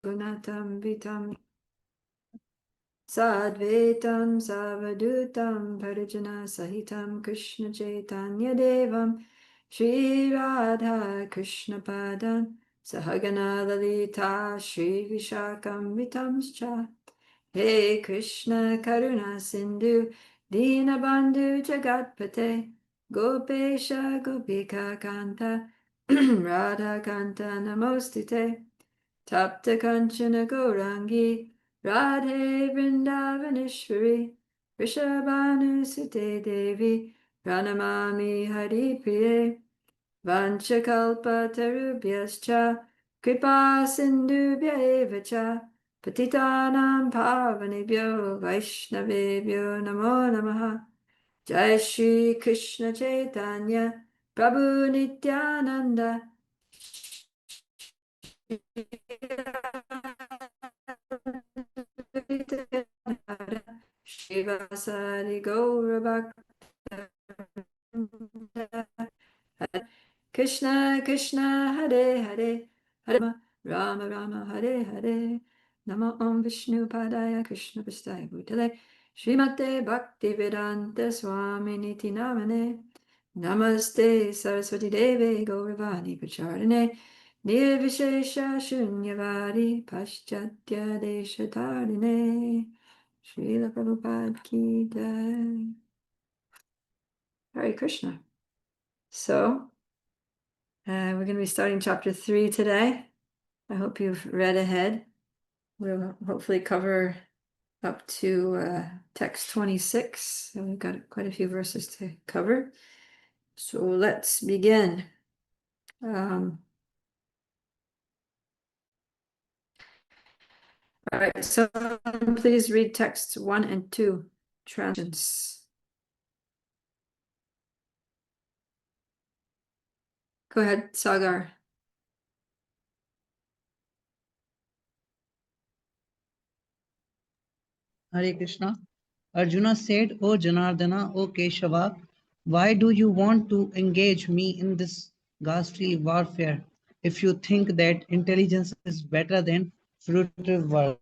Gunatam vitam Sadvetam Savadutam Parijana Sahitam Krishna Chaitanya Devam Shri Radha Krishna Padan Sahagana Lalita Shri Vishakam Vitamscha He Krishna Karuna Sindhu Dinabandhu Jagatpate Gopesha Gopika Kanta Radha Kanta Namostite Tapta Kanchana Gaurangi Radhe Vrindavaneshwari Vrishabhanu Sute Devi Pranamami Hari Priye Vanchakalpa Tarubhyascha Kripa Sindhubhya Evacha Patitanam Pavanebhyo Vaishnavebhyo Namo Namaha Jai Shri Krishna Chaitanya Prabhu Nityananda Shivasari Gaurabhakta Krishna Krishna Hare Hare Hare Rama Rama Hare Hare Namo Om Vishnu Padaya Krishna Prasthaya Bhutale Srimate Bhakti Vedanta Swami Niti Namane Namaste Saraswati Deve Gauravani Pracharane Nirvishesha Shunyavadi Paschatya Deshatarine Srila Prabhupada Ki Jai. Hare Krishna. So, we're going to be starting chapter 3 today. I hope you've read ahead. We'll hopefully cover up to text 26. So we've got quite a few verses to cover. So let's begin. All right, so please read texts 1 and 2, translations. Go ahead, Sagar. Hare Krishna. Arjuna said, O Janardana, O Keshava, why do you want to engage me in this ghastly warfare if you think that intelligence is better than fruitive words?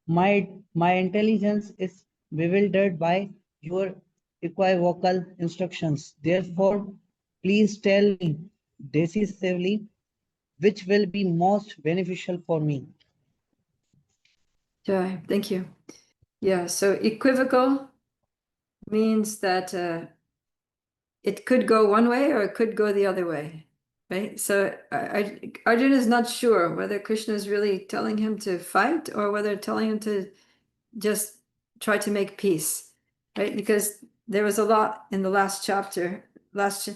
My intelligence is bewildered by your equivocal instructions. Therefore, please tell me decisively which will be most beneficial for me. Okay, thank you. Yeah, so equivocal means that it could go one way or it could go the other way, right? So Arjuna is not sure whether Krishna is really telling him to fight or whether telling him to just try to make peace, right? Because there was a lot in the last chapter. Last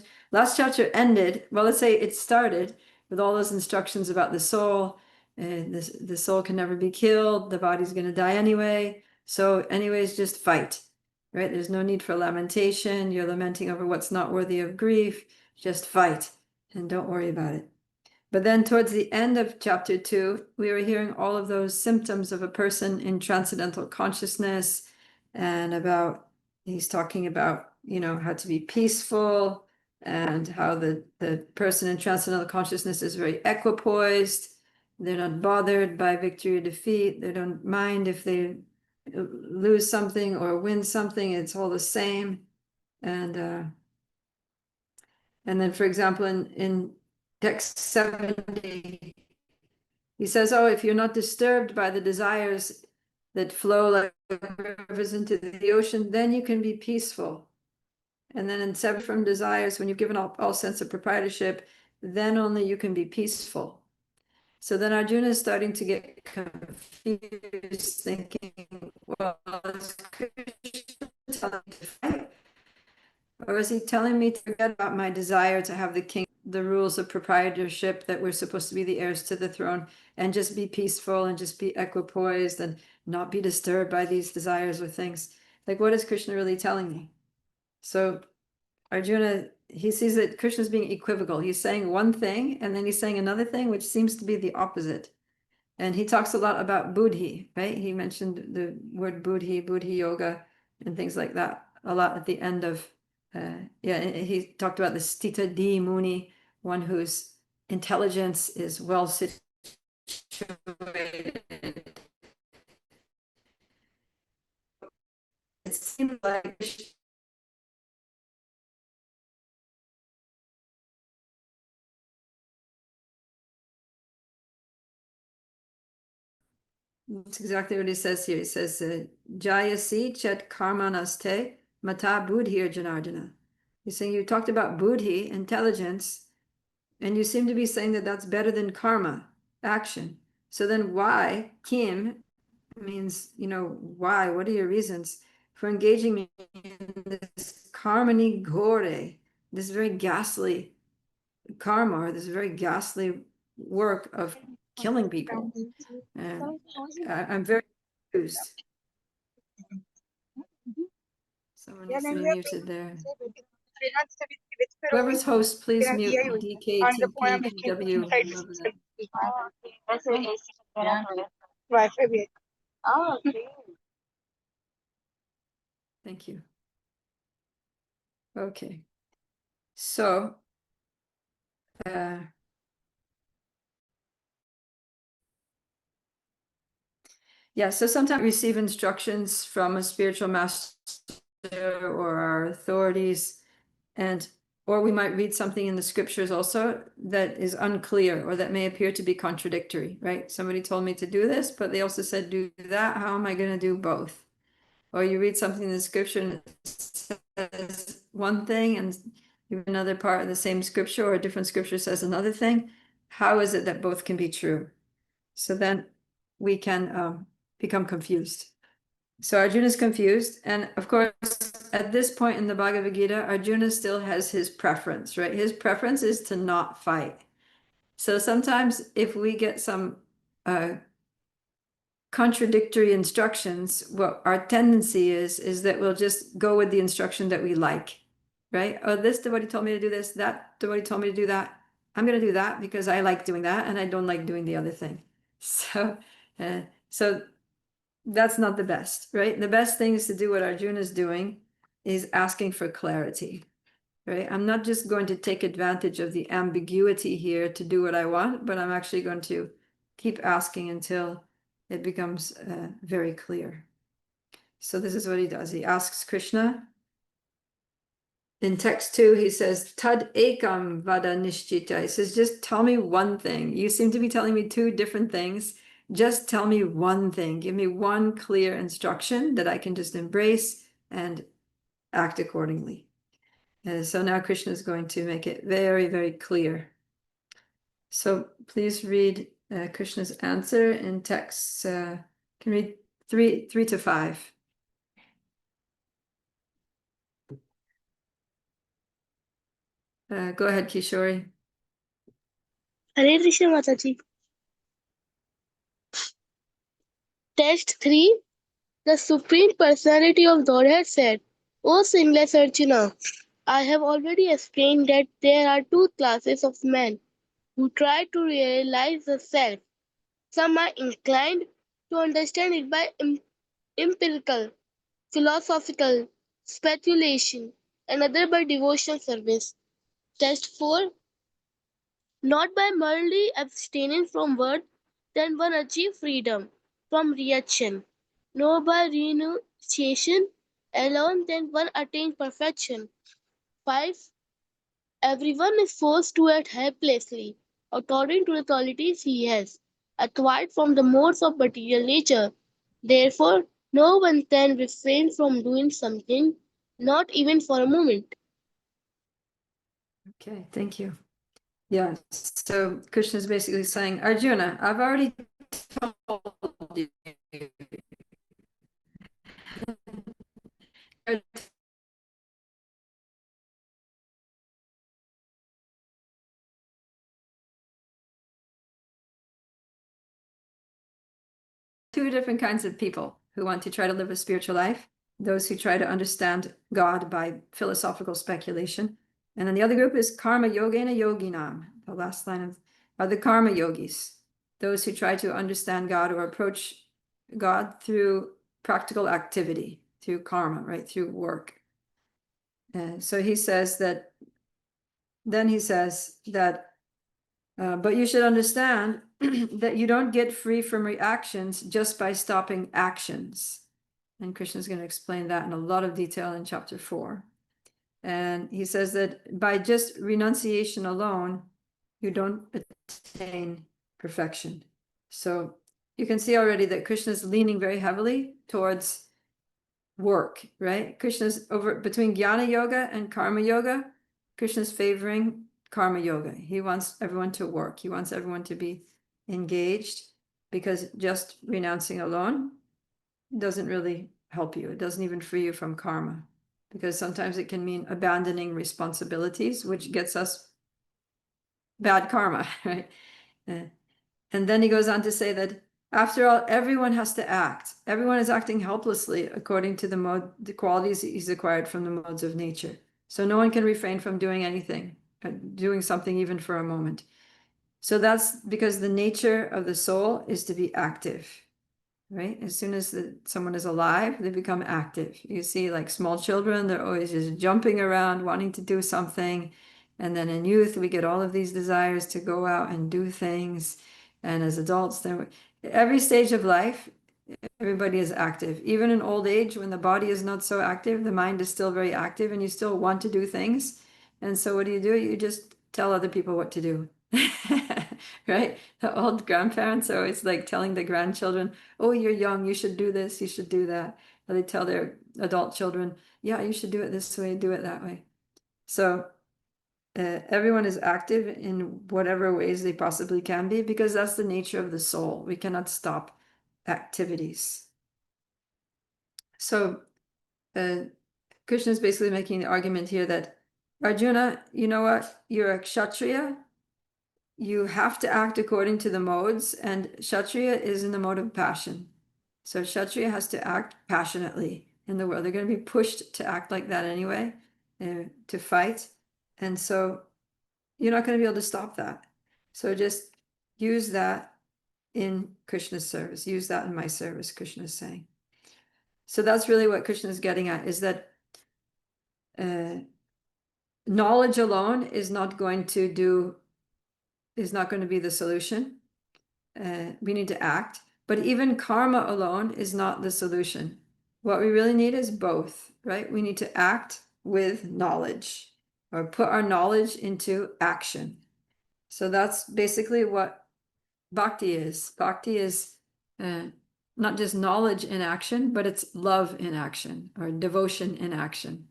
chapter ended, well, let's say it started with all those instructions about the soul. The soul can never be killed. The body's going to die anyway. So anyways, just fight, right? There's no need for lamentation. You're lamenting over what's not worthy of grief. Just fight and don't worry about it. But then towards the end of chapter 2, we were hearing all of those symptoms of a person in transcendental consciousness, and he's talking about, how to be peaceful, and how the person in transcendental consciousness is very equipoised. They're not bothered by victory or defeat. They don't mind if they lose something or win something. It's all the same. And then, for example, in text 70, he says, oh, if you're not disturbed by the desires that flow like rivers into the ocean, then you can be peaceful. And then in separate from desires, when you've given up all sense of proprietorship, then only you can be peaceful. So then Arjuna is starting to get confused, thinking, well, is Krishna telling me to fight? Or is he telling me to forget about my desire to have the rules of proprietorship, that we're supposed to be the heirs to the throne, and just be peaceful and just be equipoised and not be disturbed by these desires or things? Like, what is Krishna really telling me? So Arjuna, he sees that Krishna is being equivocal. He's saying one thing and then he's saying another thing, which seems to be the opposite. And he talks a lot about buddhi, right? He mentioned the word buddhi yoga, and things like that a lot at the end of, he talked about the Stita Di Muni, one who's intelligence is well situated. It seems like that's exactly what he says here. He says, Jayasi chet karmanaste mata buddhir janardana. He's saying you talked about buddhi, intelligence, and you seem to be saying that that's better than karma, action. So then why, Kim, means, why? What are your reasons for engaging me in this karmani gore, this very ghastly karma, or this very ghastly work of killing people? And I'm very confused. Someone needs to be muted there. Whoever's host, please mute DKTPPW. Thank you. Okay. So, yeah, so sometimes we receive instructions from a spiritual master or our authorities, or we might read something in the scriptures also that is unclear or that may appear to be contradictory, right? Somebody told me to do this, but they also said do that. How am I going to do both? Or you read something in the scripture and it says one thing and another part of the same scripture or a different scripture says another thing. How is it that both can be true? So then we can become confused. So Arjuna is confused. And of course, at this point in the Bhagavad Gita, Arjuna still has his preference, right? His preference is to not fight. So sometimes if we get some contradictory instructions, what our tendency is that we'll just go with the instruction that we like, right? Oh, this devotee told me to do this, that devotee told me to do that. I'm going to do that because I like doing that and I don't like doing the other thing. So that's not the best, right? The best thing is to do what Arjuna is doing, is asking for clarity, right? I'm not just going to take advantage of the ambiguity here to do what I want, but I'm actually going to keep asking until it becomes very clear. So this is what he does. He asks Krishna. In text 2, he says, Tad ekam vada nishchita. He says, just tell me one thing. You seem to be telling me two different things. Just tell me one thing. Give me one clear instruction that I can just embrace and act accordingly. So now Krishna is going to make it very, very clear. So please read Krishna's answer in text. Can read 3 to 5. Go ahead, Kishori. Hare Krishna Mataji. Test 3. The Supreme Personality of Godhead said, O sinless Arjuna, I have already explained that there are two classes of men who try to realize the self. Some are inclined to understand it by empirical, philosophical speculation, and other by devotional service. Test 4. Not by merely abstaining from words can one achieve freedom from reaction, nor by renunciation alone can one attain perfection. 5. Everyone is forced to act helplessly according to the qualities he has, acquired from the modes of material nature. Therefore, no one can refrain from doing something, not even for a moment. Okay, thank you. Yeah, so Krishna is basically saying, Arjuna, I've already told you. Two different kinds of people who want to try to live a spiritual life. Those who try to understand God by philosophical speculation. And then the other group is karma yogena yoginam. The last line are the karma yogis. Those who try to understand God or approach God through practical activity, through karma, right? Through work. So he says that But you should understand that you don't get free from reactions just by stopping actions. And Krishna is going to explain that in a lot of detail in chapter 4. And he says that by just renunciation alone, you don't attain perfection. So you can see already that Krishna is leaning very heavily towards work, right? Krishna's over between Jnana Yoga and Karma Yoga. Krishna's favoring Karma Yoga. He wants everyone to work. He wants everyone to be engaged, because just renouncing alone doesn't really help you. It doesn't even free you from karma, because sometimes it can mean abandoning responsibilities, which gets us bad karma, right? And then he goes on to say that after all, everyone has to act. Everyone is acting helplessly according to the qualities he's acquired from the modes of nature. So no one can refrain from doing anything, doing something even for a moment. So that's because the nature of the soul is to be active, right? As soon as someone is alive, they become active. You see, like small children, they're always just jumping around, wanting to do something. And then in youth, we get all of these desires to go out and do things. And as adults, then every stage of life, everybody is active. Even in old age, when the body is not so active, the mind is still very active and you still want to do things. And so what do? You just tell other people what to do. Right? The old grandparents are always like telling the grandchildren, oh, you're young, you should do this, you should do that. Or they tell their adult children, yeah, you should do it this way, do it that way. So everyone is active in whatever ways they possibly can be, because that's the nature of the soul. We cannot stop activities. So Krishna is basically making the argument here that, Arjuna, you know what? You're a Kshatriya. You have to act according to the modes, and Kshatriya is in the mode of passion. So Kshatriya has to act passionately in the world. They're going to be pushed to act like that anyway, to fight. And so you're not going to be able to stop that. So just use that in Krishna's service. Use that in my service, Krishna is saying. So that's really what Krishna is getting at, is that knowledge alone is not going to be the solution. We need to act, but even karma alone is not the solution. What we really need is both, right? We need to act with knowledge, or put our knowledge into action. So that's basically what bhakti is. Bhakti is not just knowledge in action, but it's love in action, or devotion in action.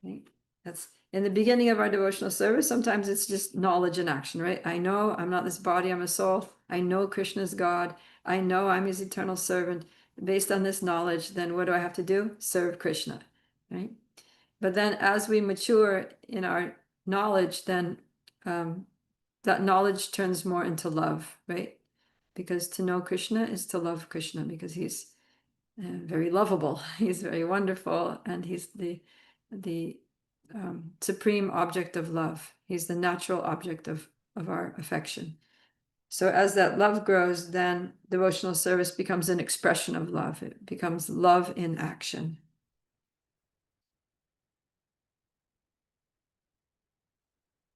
Right? That's in the beginning of our devotional service. Sometimes it's just knowledge in action, right? I know I'm not this body, I'm a soul. I know Krishna is God. I know I'm his eternal servant. Based on this knowledge, then what do I have to do? Serve Krishna, right? But then as we mature in our knowledge, then that knowledge turns more into love, right? Because to know Krishna is to love Krishna, because he's very lovable. He's very wonderful, and he's the supreme object of love. He's the natural object of our affection. So as that love grows, then devotional service becomes an expression of love. It becomes love in action.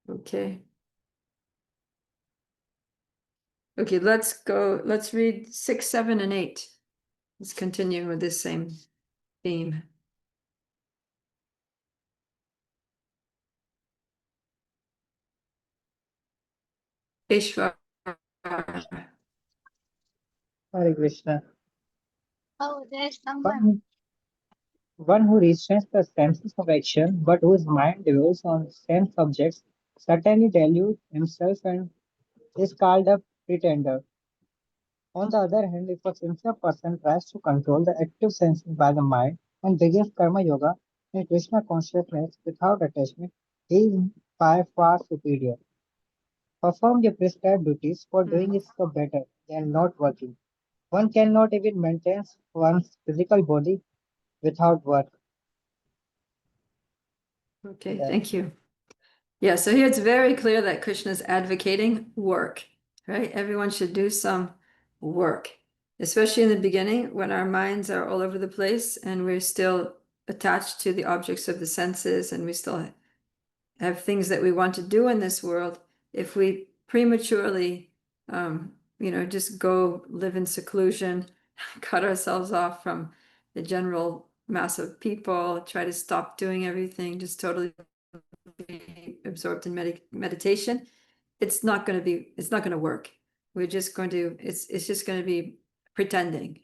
Okay. Okay, let's go. Let's read 6, 7, and 8. Let's continue with this same theme. Ishvara. Hare Krishna. Oh, there's One who restrains the senses of action, but whose mind dwells on sense objects, certainly deludes himself and is called a pretender. On the other hand, if a sincere person tries to control the active senses by the mind and begins karma yoga in Krishna consciousness without attachment, he is by far superior. Perform the prescribed duties, for doing is so better than not working. One cannot even maintain one's physical body without work. Okay, Yeah. thank you. Yeah, so here it's very clear that Krishna is advocating work, right? Everyone should do some work, especially in the beginning when our minds are all over the place and we're still attached to the objects of the senses, and we still have things that we want to do in this world. If we prematurely, just go live in seclusion, cut ourselves off from the general mass of people, try to stop doing everything, just totally be absorbed in meditation, it's not going to work. It's just going to be pretending.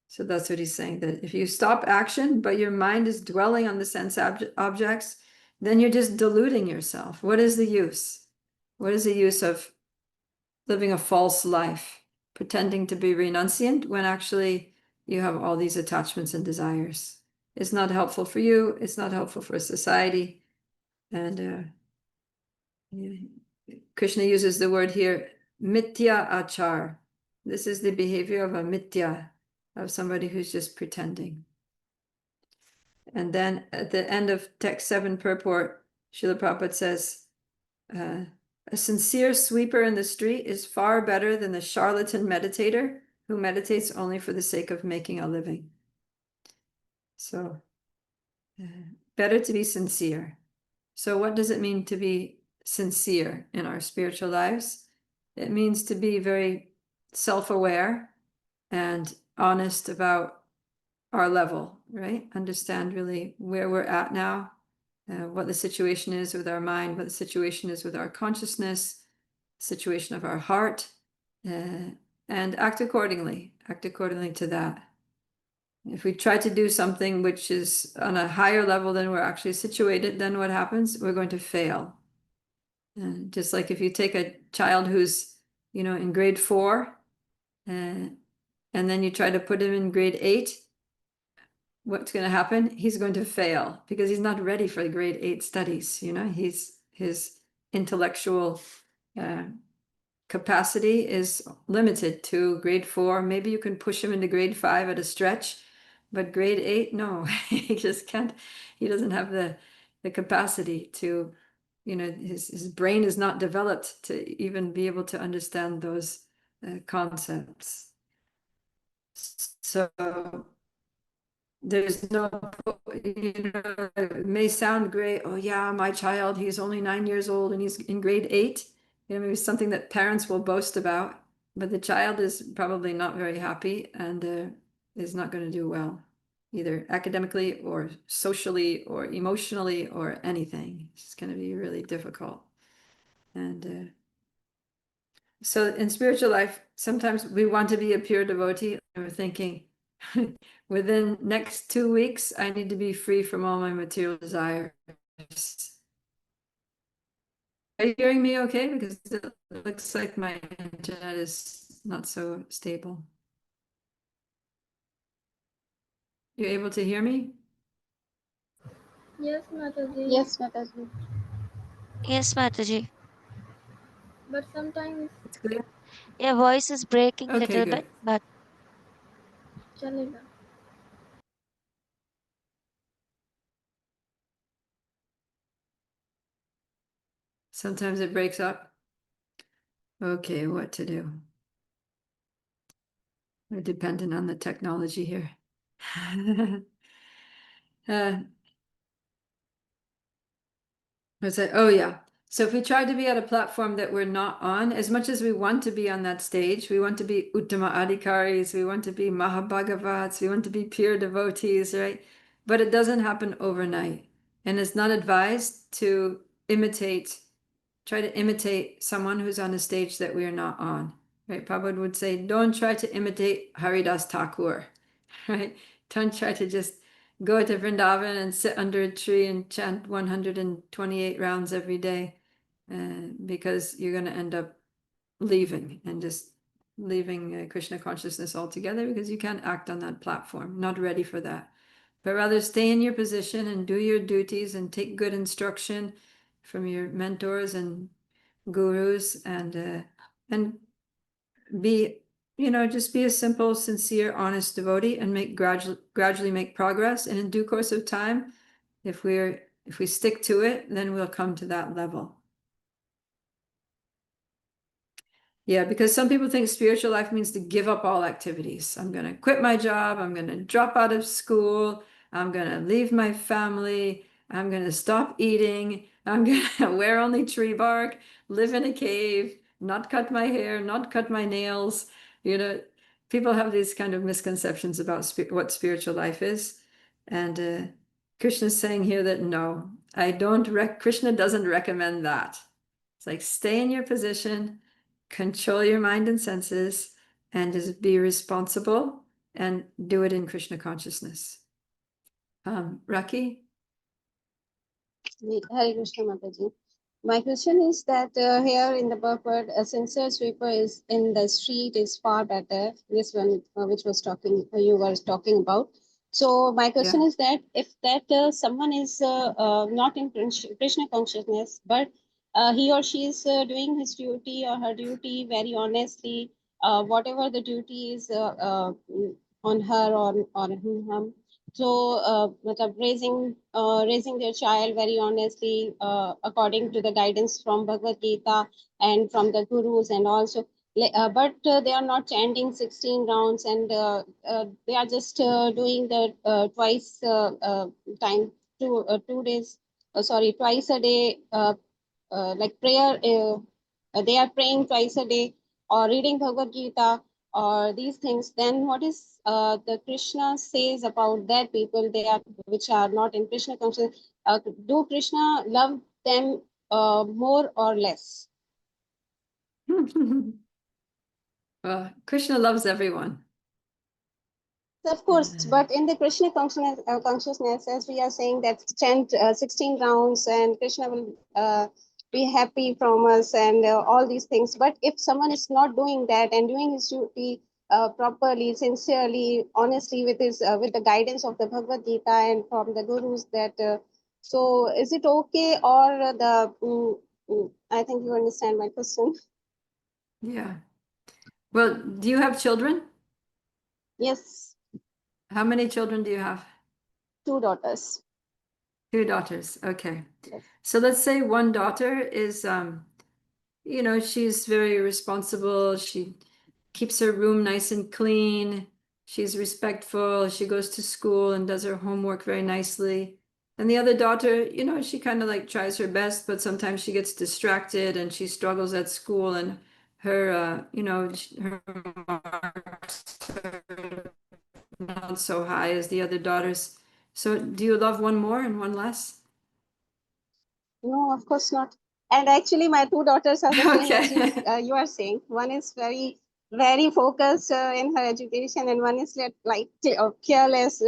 So that's what he's saying, that if you stop action, but your mind is dwelling on the sense objects, then you're just deluding yourself. What is the use? What is the use of living a false life, pretending to be renunciant when actually you have all these attachments and desires? It's not helpful for you. It's not helpful for society. And Krishna uses the word here, mithya achar. This is the behavior of a mithya, of somebody who's just pretending. And then at the end of text 7 purport, Srila Prabhupada says, a sincere sweeper in the street is far better than the charlatan meditator who meditates only for the sake of making a living. So, better to be sincere. So what does it mean to be sincere in our spiritual lives? It means to be very self-aware and honest about our level, right? Understand really where we're at now, what the situation is with our mind, what the situation is with our consciousness, situation of our heart, and act accordingly to that. If we try to do something which is on a higher level than we're actually situated, then what happens? We're going to fail. And just like if you take a child who's, in grade 4, and then you try to put him in grade 8, what's going to happen? He's going to fail because he's not ready for the grade 8 studies. His intellectual capacity is limited to grade 4. Maybe you can push him into grade 5 at a stretch, but grade 8, no, he just can't. He doesn't have the capacity to, his brain is not developed to even be able to understand those concepts. So there's no, it may sound great. Oh yeah, my child, he's only 9 years old and he's in grade 8. Maybe something that parents will boast about, but the child is probably not very happy and is not going to do well, either academically or socially or emotionally or anything. It's going to be really difficult. And so in spiritual life, sometimes we want to be a pure devotee, and we're thinking, within next 2 weeks, I need to be free from all my material desires. Are you hearing me okay? Because it looks like my internet is not so stable. You're able to hear me? Yes, Mataji. Yes, Mataji. Yes, Mataji. But sometimes It's clear? Your voice is breaking a Okay, little good. bit, but chalega. Sometimes it breaks up. Okay, what to do? We're dependent on the technology here. Was it? Oh, yeah. So if we try to be at a platform that we're not on, as much as we want to be on that stage, we want to be Uttama Adhikaris, we want to be Mahabhagavats, we want to be pure devotees, right? But it doesn't happen overnight. And it's not advised to try to imitate someone who's on a stage that we are not on, right? Prabhupada would say, don't try to imitate Haridas Thakur, right? Don't try to just go to Vrindavan and sit under a tree and chant 128 rounds every day, because you're going to end up leaving Krishna consciousness altogether, because you can't act on that platform, not ready for that. But rather stay in your position and do your duties and take good instruction from your mentors and gurus, and be, just be a simple, sincere, honest devotee and gradually make progress. And in due course of time, if we stick to it, then we'll come to that level. Yeah, because some people think spiritual life means to give up all activities. I'm going to quit my job. I'm going to drop out of school. I'm going to leave my family. I'm going to stop eating. I'm gonna wear only tree bark, live in a cave, not cut my hair, not cut my nails. You know, people have these kind of misconceptions about what spiritual life is. And Krishna's saying here that no, I don't Krishna doesn't recommend that. It's like stay in your position, control your mind and senses, and just be responsible and do it in Krishna consciousness. Raki? Hare Krishna Mataji. My question is that here in the purport, a sincere sweeper is in the street is far better. This one, which was talking, you were talking about. So my question is that if that someone is not in Krishna consciousness, but he or she is doing his duty or her duty very honestly, whatever the duty is on her or on him, so raising their child very honestly according to the guidance from Bhagavad Gita and from the gurus, and also but they are not chanting 16 rounds, and they are just doing the twice time 2 days sorry, twice a day, like prayer, they are praying twice a day or reading Bhagavad Gita or these things. Then what is the Krishna says about that people, they are which are not in Krishna consciousness? Do Krishna love them more or less? Well, Krishna loves everyone. Of course, but in the Krishna consciousness, as we are saying that chant 16 rounds and Krishna will be happy from us and all these things. But if someone is not doing that and doing his duty properly, sincerely, honestly, with his with the guidance of the Bhagavad Gita and from the gurus, that so is it okay, or I think you understand my question. Yeah. Well, do you have children? Yes, How many children do you have? 2 daughters. 2 daughters. Okay. Yes. So let's say one daughter is, she's very responsible. She keeps her room nice and clean. She's respectful. She goes to school and does her homework very nicely. And the other daughter, she kind of like tries her best, but sometimes she gets distracted and she struggles at school, and her, her marks are not so high as the other daughters. So do you love one more and one less? No, of course not. And actually, my 2 daughters are the same as Okay. you are saying. One is very, very focused in her education, and one is like careless,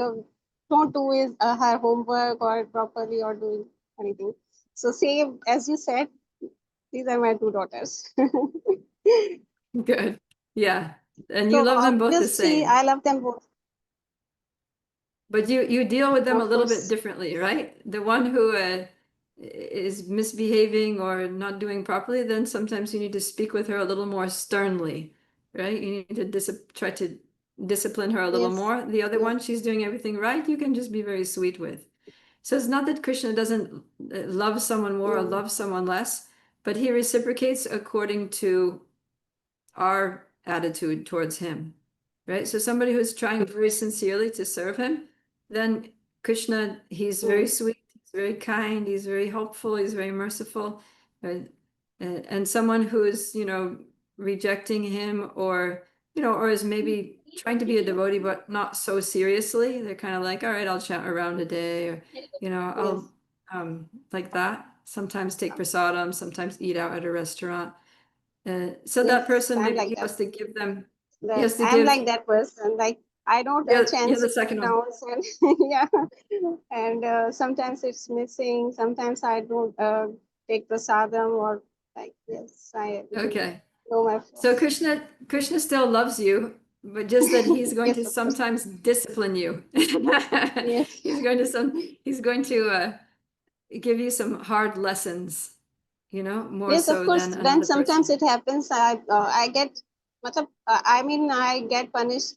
don't do her homework or properly or doing anything. So same as you said, these are my 2 daughters. Good. Yeah. And you So love them both the obviously, same. I love them both. But you deal with them a Of little bit course, differently, right? The one who is misbehaving or not doing properly, then sometimes you need to speak with her a little more sternly, right? You need to try to discipline her a little yes, more. The other yes, one, she's doing everything right, you can just be very sweet with. So it's not that Krishna doesn't love someone more or mm, love someone less, but he reciprocates according to our attitude towards him, right? So somebody who's trying very sincerely to serve him, then Krishna, he's very mm, sweet, he's very kind, he's very helpful, he's very merciful. And someone who is, rejecting him, or is maybe trying to be a devotee, but not so seriously. They're kind of like, all right, I'll chat around a day, or, yes. I'll, like that. Sometimes take prasadam, sometimes eat out at a restaurant. So that Yes, person, I'm maybe like he that. has to give them, he That has to I'm give, like that person. Like I don't you're chant the second 16 one. rounds, and yeah, and sometimes it's missing. Sometimes I don't take prasadam, or like yes, I Okay. know my So fault. Krishna still loves you, but just that he's going to Yes, of course. sometimes discipline you. Yes, He's going to give you some hard lessons, more yes, of so course. than Then another sometimes person. it happens. I get, I mean, I get punished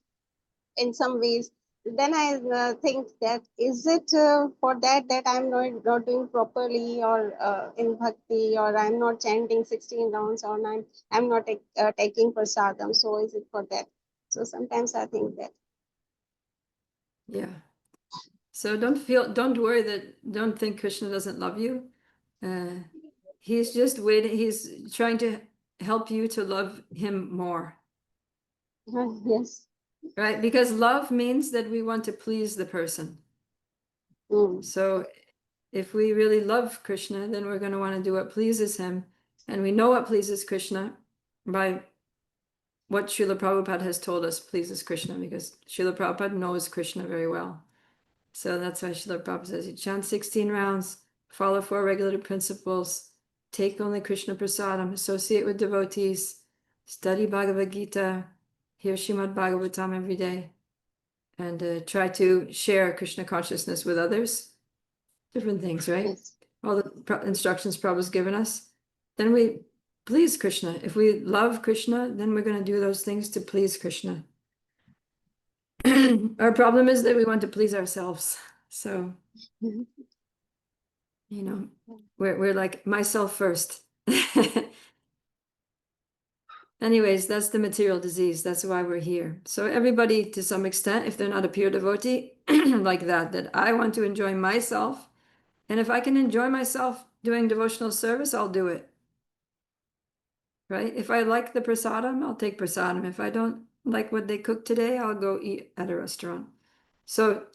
in some ways. Then I think that is it for that I'm not doing properly, or in bhakti, or I'm not chanting 16 rounds, or I'm not taking prasadam, so is it for that? So sometimes I think that. Yeah. So don't think Krishna doesn't love you. He's just waiting. He's trying to help you to love him more, Yes. right? Because love means that we want to please the person. Mm. So if we really love Krishna, then we're going to want to do what pleases him. And we know what pleases Krishna by what Srila Prabhupada has told us pleases Krishna, because Srila Prabhupada knows Krishna very well. So that's why Srila Prabhupada says you chant 16 rounds, follow 4 regulative principles, take only Krishna Prasadam, associate with devotees, study Bhagavad Gita, hear Srimad Bhagavatam every day, and try to share Krishna consciousness with others. Different things, right? Yes. All the instructions Prabhupada's given us. Then we please Krishna. If we love Krishna, then we're going to do those things to please Krishna. Our problem is that we want to please ourselves. So, Mhm. you know, we're like myself first. Anyways, that's the material disease. That's why we're here. So everybody, to some extent, if they're not a pure devotee, like that I want to enjoy myself. And if I can enjoy myself doing devotional service, I'll do it. Right? If I like the prasadam, I'll take prasadam. If I don't like what they cook today, I'll go eat at a restaurant. So,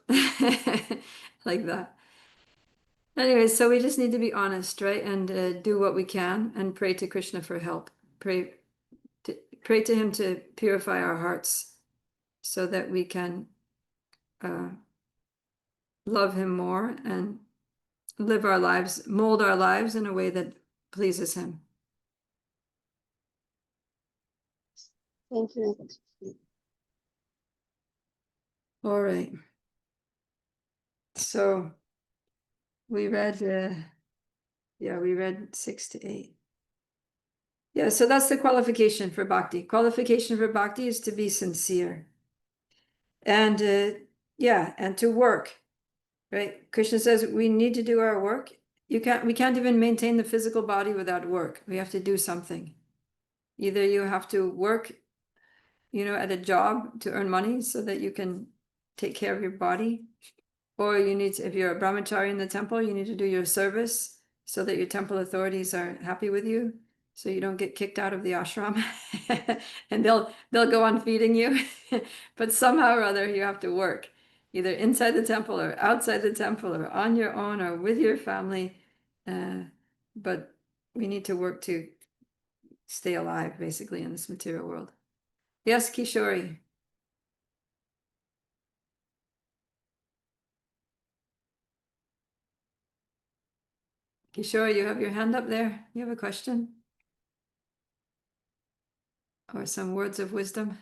like that. Anyway, so we just need to be honest, right? And do what we can and pray to Krishna for help. Pray to him to purify our hearts so that we can love him more and live our lives, mold our lives in a way that pleases him. Thank you. All right. So we read, we read 6 to 8. Yeah, so that's the qualification for bhakti. Qualification for bhakti is to be sincere. And and to work, right? Krishna says we need to do our work. We can't even maintain the physical body without work. We have to do something. Either you have to work, at a job to earn money so that you can take care of your body. Or you need to, if you're a brahmachari in the temple, you need to do your service so that your temple authorities are happy with you, so you don't get kicked out of the ashram. And they'll go on feeding you. But somehow or other you have to work, either inside the temple or outside the temple or on your own or with your family. But we need to work to stay alive, basically, in this material world. Yes, Kishori. Kishore, you have your hand up there. You have a question? Or some words of wisdom?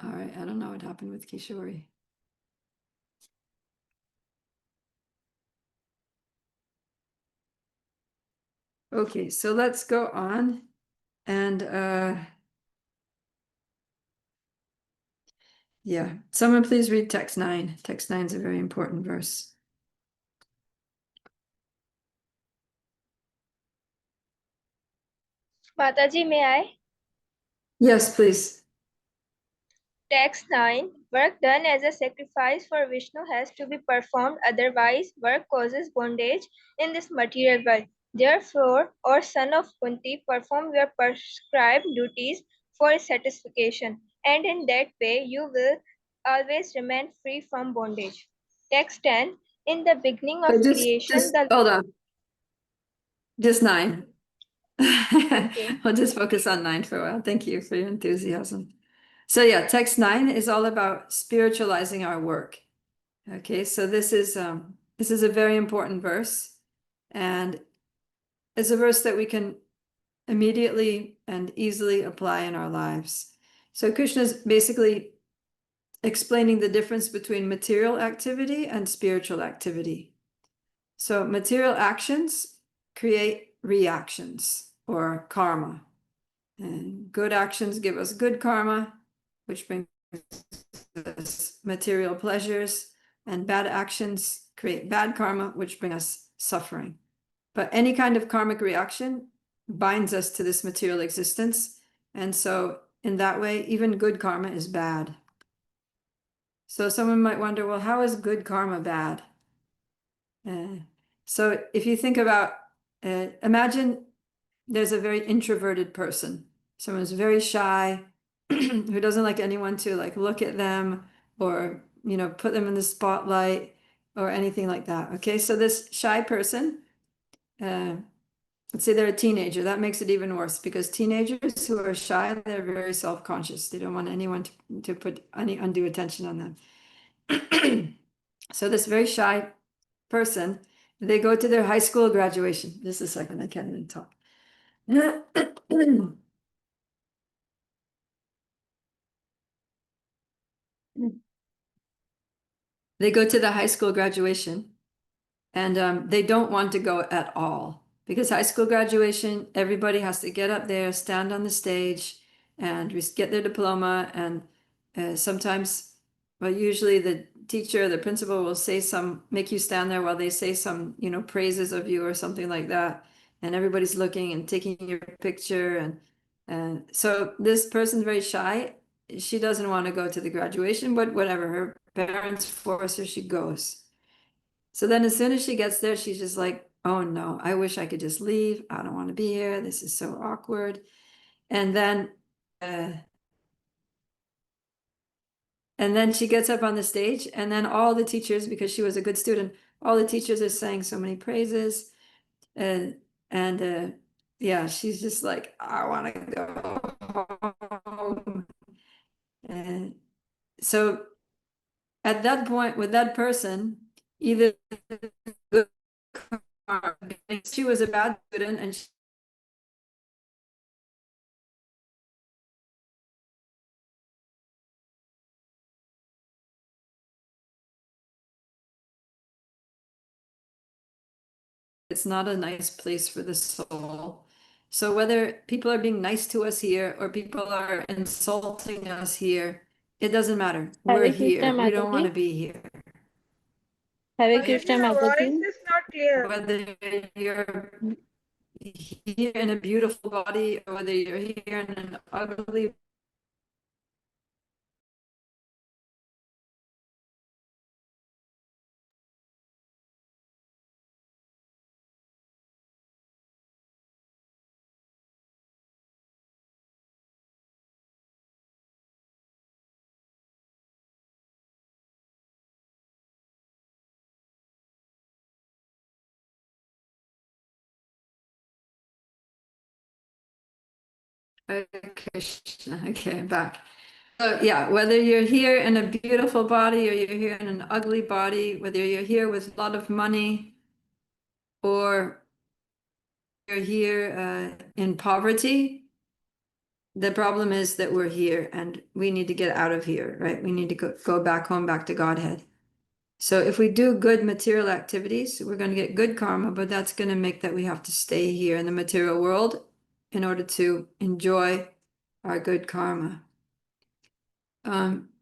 All right, I don't know what happened with Kishore. Okay, so let's go on. And someone please read text 9. Text 9 is a very important verse. Mataji, may I? Yes, please. Text 9. Work done as a sacrifice for Vishnu has to be performed, otherwise work causes bondage in this material world. Therefore, O son of Kunti, perform your prescribed duties for satisfaction, and in that way you will always remain free from bondage. Text 10. In the beginning of So creation, just hold on. Just 9. Okay. I'll just focus on 9 for a while. Thank you for your enthusiasm. So text 9 is all about spiritualizing our work. Okay, so this is a very important verse, and it's a verse that we can immediately and easily apply in our lives. So Krishna is basically explaining the difference between material activity and spiritual activity. So material actions create reactions or karma. And good actions give us good karma, which brings us material pleasures, and bad actions create bad karma, which bring us suffering. But any kind of karmic reaction binds us to this material existence. And so in that way, even good karma is bad. So someone might wonder, well, how is good karma bad? So if you think about, imagine there's a very introverted person, someone who's very shy, who doesn't like anyone to like look at them or, you know, put them in the spotlight or anything like that. Okay, so this shy person, let's say they're a teenager, that makes it even worse because teenagers who are shy, they're very self-conscious. They don't want anyone to put any undue attention on them. So this very shy person, they go to their high school graduation. Just a second, I can't even talk. They go to the high school graduation and they don't want to go at all because high school graduation, everybody has to get up there, stand on the stage, and get their diploma. And sometimes, well, usually the teacher, the principal will say make you stand there while they say some, you know, praises of you or something like that. And everybody's looking and taking your picture. And so this person's very shy. She doesn't want to go to the graduation, but whatever, her parents force her, she goes. So then as soon as she gets there, she's just like, oh no, I wish I could just leave. I don't want to be here. This is so awkward. And then uh, she gets up on the stage, and then all the teachers, because she was a good student, all the teachers are saying so many praises. And yeah, she's just like, I want to go home. And so at that point, with that person, either she was a bad student and it's not a nice place for the soul. So whether people are being nice to us here or people are insulting us here, it doesn't matter. We're Hare Krishna, here. We don't want to Mataji. be here. Hare Your Krishna, voice Mataji. is not clear. Whether you're here in a beautiful body or whether you're here in an ugly Krishna. Okay, back. So yeah, whether you're here in a beautiful body or you're here in an ugly body, whether you're here with a lot of money or you're here in poverty, the problem is that we're here and we need to get out of here, right? We need to go back home, back to Godhead. So if we do good material activities, we're going to get good karma, but that's going to make that we have to stay here in the material world in order to enjoy our good karma.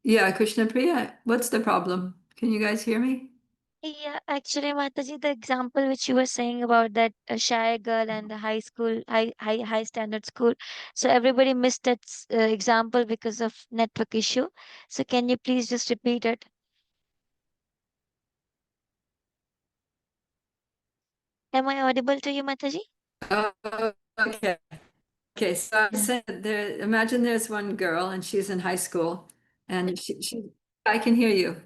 Yeah, Krishna Priya, what's the problem? Can you guys hear me? Yeah, actually, Mataji, the example which you were saying about that shy girl and the high school, high standard school. So everybody missed that example because of network issue. So can you please just repeat it? Am I audible to you, Mataji? Oh, okay. Okay, so I said there, imagine there's one girl and she's in high school and I can hear you.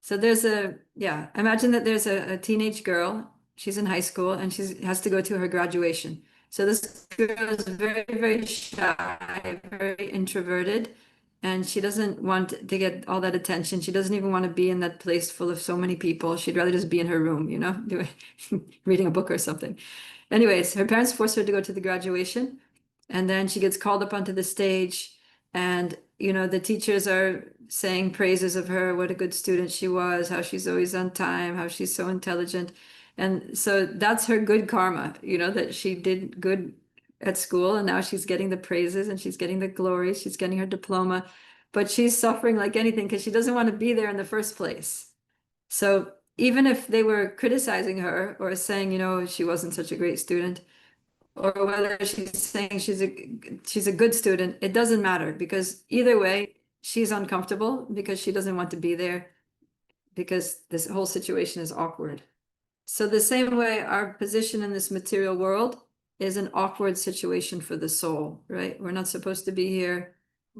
So imagine that there's a teenage girl, she's in high school and she has to go to her graduation. So this girl is very, very shy, very introverted, and she doesn't want to get all that attention. She doesn't even want to be in that place full of so many people. She'd rather just be in her room, you know, reading a book or something. Anyways, her parents forced her to go to the graduation, and then she gets called up onto the stage, and you know, the teachers are saying praises of her, what a good student she was, how she's always on time, how she's so intelligent. And so that's her good karma, you know, that she did good at school and now she's getting the praises and she's getting the glory, she's getting her diploma, but she's suffering like anything because she doesn't want to be there in the first place. So even if they were criticizing her or saying, you know, she wasn't such a great student, or whether she's saying she's a good student, it doesn't matter because either way, she's uncomfortable because she doesn't want to be there. because this whole situation is awkward. So the same way our position in this material world is an awkward situation for the soul, right? We're not supposed to be here.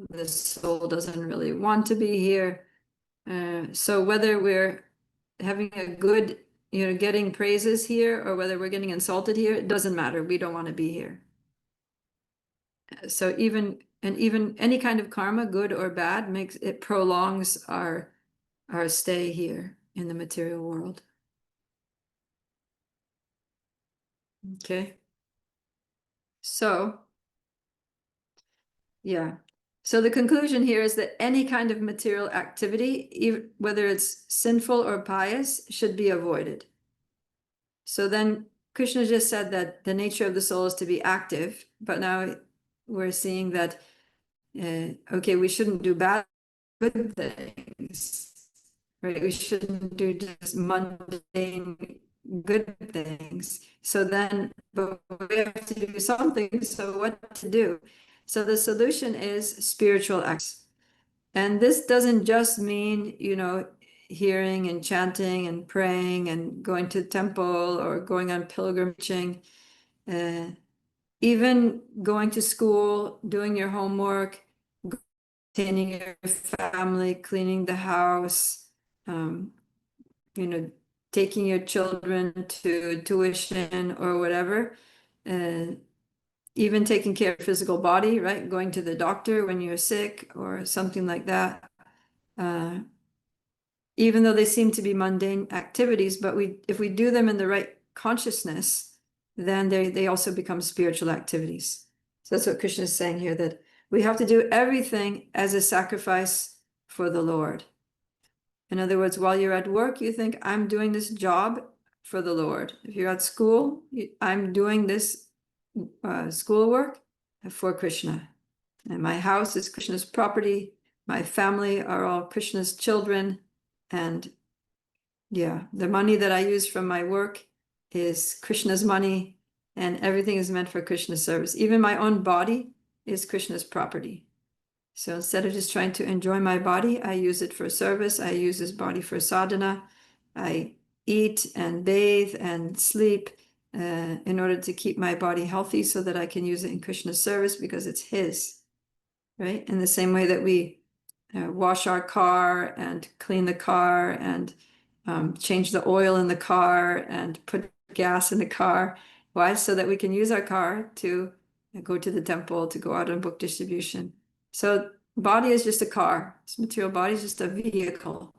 The soul doesn't really want to be here. So whether we're having a good, getting praises here, or whether we're getting insulted here, it doesn't matter. We don't want to be here. So even any kind of karma, good or bad, prolongs our stay here in the material world. Okay. So, yeah. So the conclusion here is that any kind of material activity, whether it's sinful or pious, should be avoided. So then Krishna just said that the nature of the soul is to be active, but now we're seeing that, okay, we shouldn't do good things, right? We shouldn't do just mundane good things. So then, but we have to do something. So what to do? So the solution is spiritual acts. And this doesn't just mean, hearing and chanting and praying and going to the temple or going on pilgrimaging. Even going to school, doing your homework, maintaining your family, cleaning the house, taking your children to tuition or whatever, even taking care of physical body, right? Going to the doctor when you're sick or something like that. Even though they seem to be mundane activities, but if we do them in the right consciousness, then they also become spiritual activities. So that's what Krishna is saying here, that we have to do everything as a sacrifice for the Lord. In other words, while you're at work, you think, I'm doing this job for the Lord. If you're at school, I'm doing this schoolwork for Krishna. And my house is Krishna's property. My family are all Krishna's children. And yeah, the money that I use from my work is Krishna's money, and everything is meant for Krishna's service. Even my own body is Krishna's property. So instead of just trying to enjoy my body, I use it for service. I use this body for sadhana. I eat and bathe and sleep in order to keep my body healthy so that I can use it in Krishna's service because it's his, right? In the same way that we wash our car and clean the car and change the oil in the car and put gas in the car. Why? So that we can use our car to go to the temple, to go out on book distribution. So body is just a car. This material body is just a vehicle.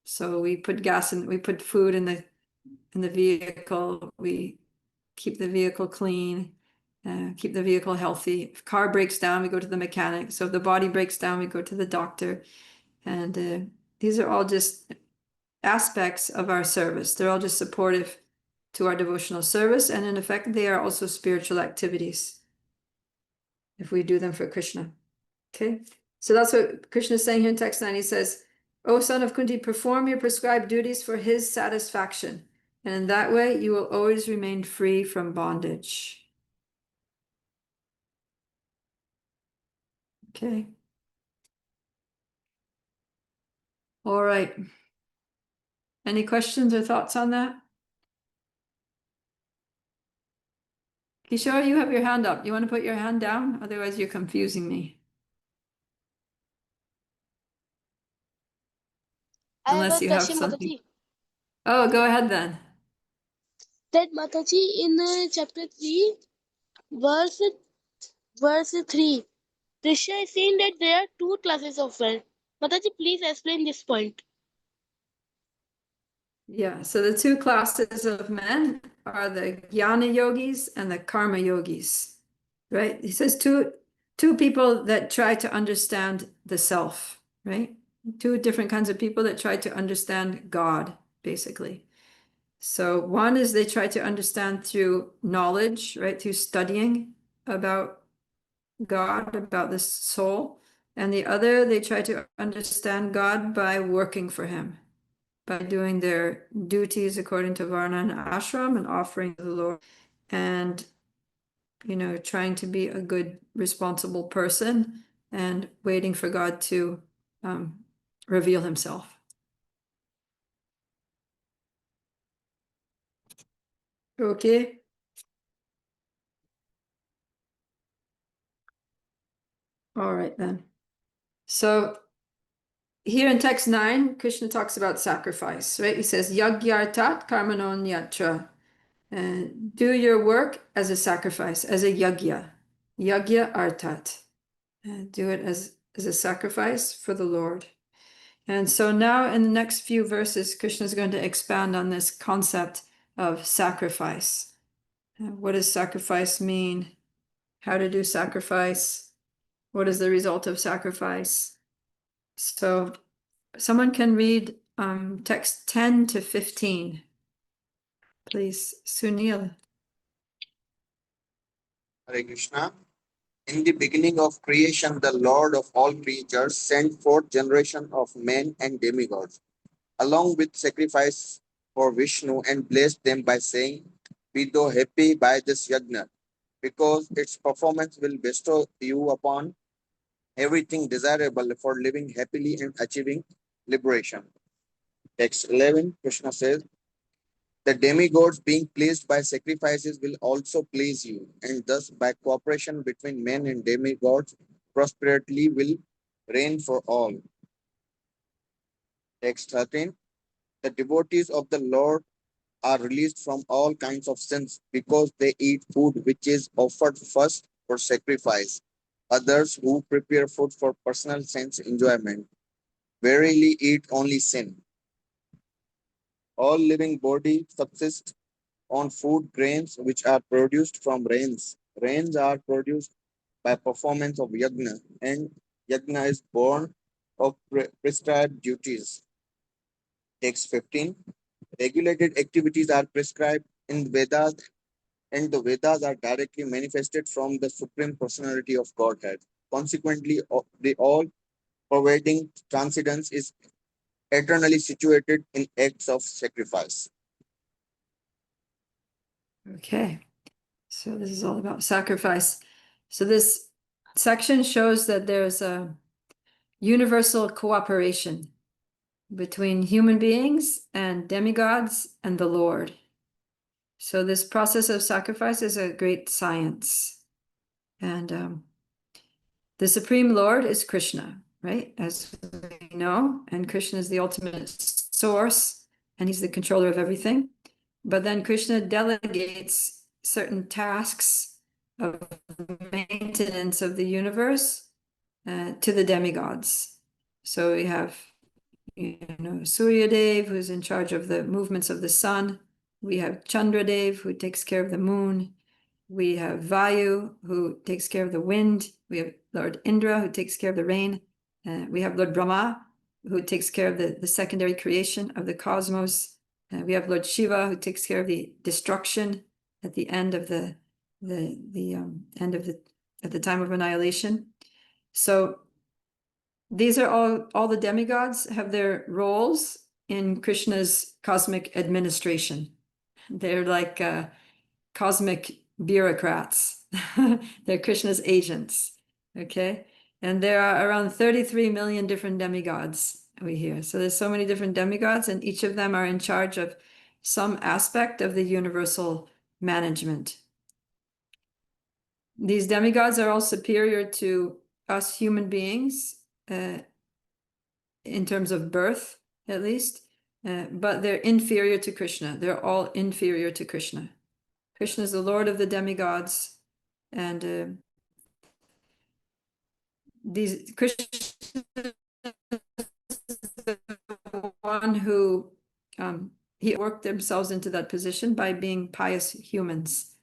So we put gas in, we put food in the vehicle. We keep the vehicle clean, keep the vehicle healthy. If car breaks down, we go to the mechanic. So if the body breaks down, we go to the doctor. And these are all just aspects of our service. They're all just supportive to our devotional service. And in effect, they are also spiritual activities if we do them for Krishna. Okay, so that's what Krishna is saying here in text 9. He says, O son of Kunti, perform your prescribed duties for his satisfaction. And in that way, you will always remain free from bondage. Okay. All right. Any questions or thoughts on that? Kishore, you have your hand up. You want to put your hand down? Otherwise, you're confusing me. I have Unless a you have question, something. Mataji. Oh, go ahead then. That Mataji in chapter 3, verse 3, Krishna is saying that there are two classes of men. Mataji, please explain this point. Yeah, so the two classes of men are the jnana yogis and the karma yogis, right? He says two people that try to understand the self, right? Two different kinds of people that try to understand God, basically. So one is they try to understand through knowledge, right? Through studying about God, about the soul. And the other, they try to understand God by working for him, by doing their duties according to Varna and Ashram and offering to the Lord, and trying to be a good, responsible person and waiting for God to reveal himself. Okay. All right then. So here in text 9, Krishna talks about sacrifice, right? He says, Yagyartat karmanon yatra. Do your work as a sacrifice, as a yagya. Yagya artat. Do it as a sacrifice for the Lord. And so now in the next few verses, Krishna is going to expand on this concept of sacrifice. What does sacrifice mean? How to do sacrifice? What is the result of sacrifice? So someone can read text 10 to 15. Please, Sunil. Hare Krishna. In the beginning of creation, the Lord of all creatures sent forth generation of men and demigods, along with sacrifice for Vishnu, and blessed them by saying, "Be thou happy by this yajna, because its performance will bestow you upon everything desirable for living happily and achieving liberation." Text 11, Krishna says, "The demigods, being pleased by sacrifices, will also please you, and thus by cooperation between men and demigods, prosperity will reign for all." Text 13, "The devotees of the Lord are released from all kinds of sins because they eat food which is offered first for sacrifice. Others who prepare food for personal sense enjoyment verily eat only sin. All living body subsist on food grains which are produced from rains. Rains are produced by performance of yajna, and yajna is born of prescribed duties." Text 15, "Regulated activities are prescribed in Vedas, and the Vedas are directly manifested from the Supreme Personality of Godhead. Consequently, the all-pervading transcendence is eternally situated in acts of sacrifice." Okay. So this is all about sacrifice. So this section shows that there's a universal cooperation between human beings and demigods and the Lord. So this process of sacrifice is a great science. And the Supreme Lord is Krishna, right? As we know, and Krishna is the ultimate source, and he's the controller of everything. But then Krishna delegates certain tasks of maintenance of the universe to the demigods. So we have, Surya Dev, who's in charge of the movements of the sun. We have Chandra Dev, who takes care of the moon. We have Vayu, who takes care of the wind. We have Lord Indra, who takes care of the rain. We have Lord Brahma, who takes care of the secondary creation of the cosmos. We have Lord Shiva, who takes care of the destruction at the end of the end of the time of annihilation. So these are all the demigods have their roles in Krishna's cosmic administration. They're like cosmic bureaucrats. They're Krishna's agents. Okay. And there are around 33 million different demigods we hear. So there's so many different demigods, and each of them are in charge of some aspect of the universal management. These demigods are all superior to us human beings in terms of birth, at least, but they're inferior to Krishna. They're all inferior to Krishna. Krishna is the Lord of the demigods, and these Krishna is the one who he worked themselves into that position by being pious humans,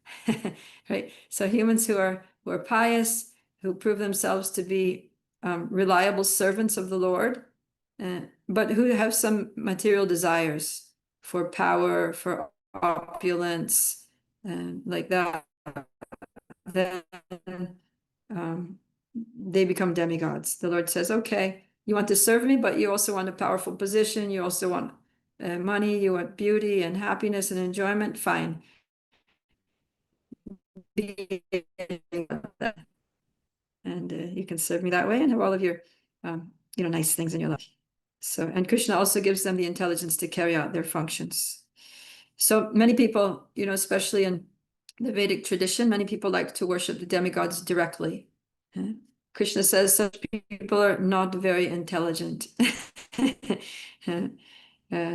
right? So humans who are pious, who prove themselves to be reliable servants of the Lord, but who have some material desires for power, for opulence, and like that. Then they become demigods. The Lord says, okay, you want to serve me, but you also want a powerful position. You also want money. You want beauty and happiness and enjoyment. Fine. And you can serve me that way and have all of your, nice things in your life. So, and Krishna also gives them the intelligence to carry out their functions. So many people, especially in the Vedic tradition, many people like to worship the demigods directly. Krishna says such people are not very intelligent.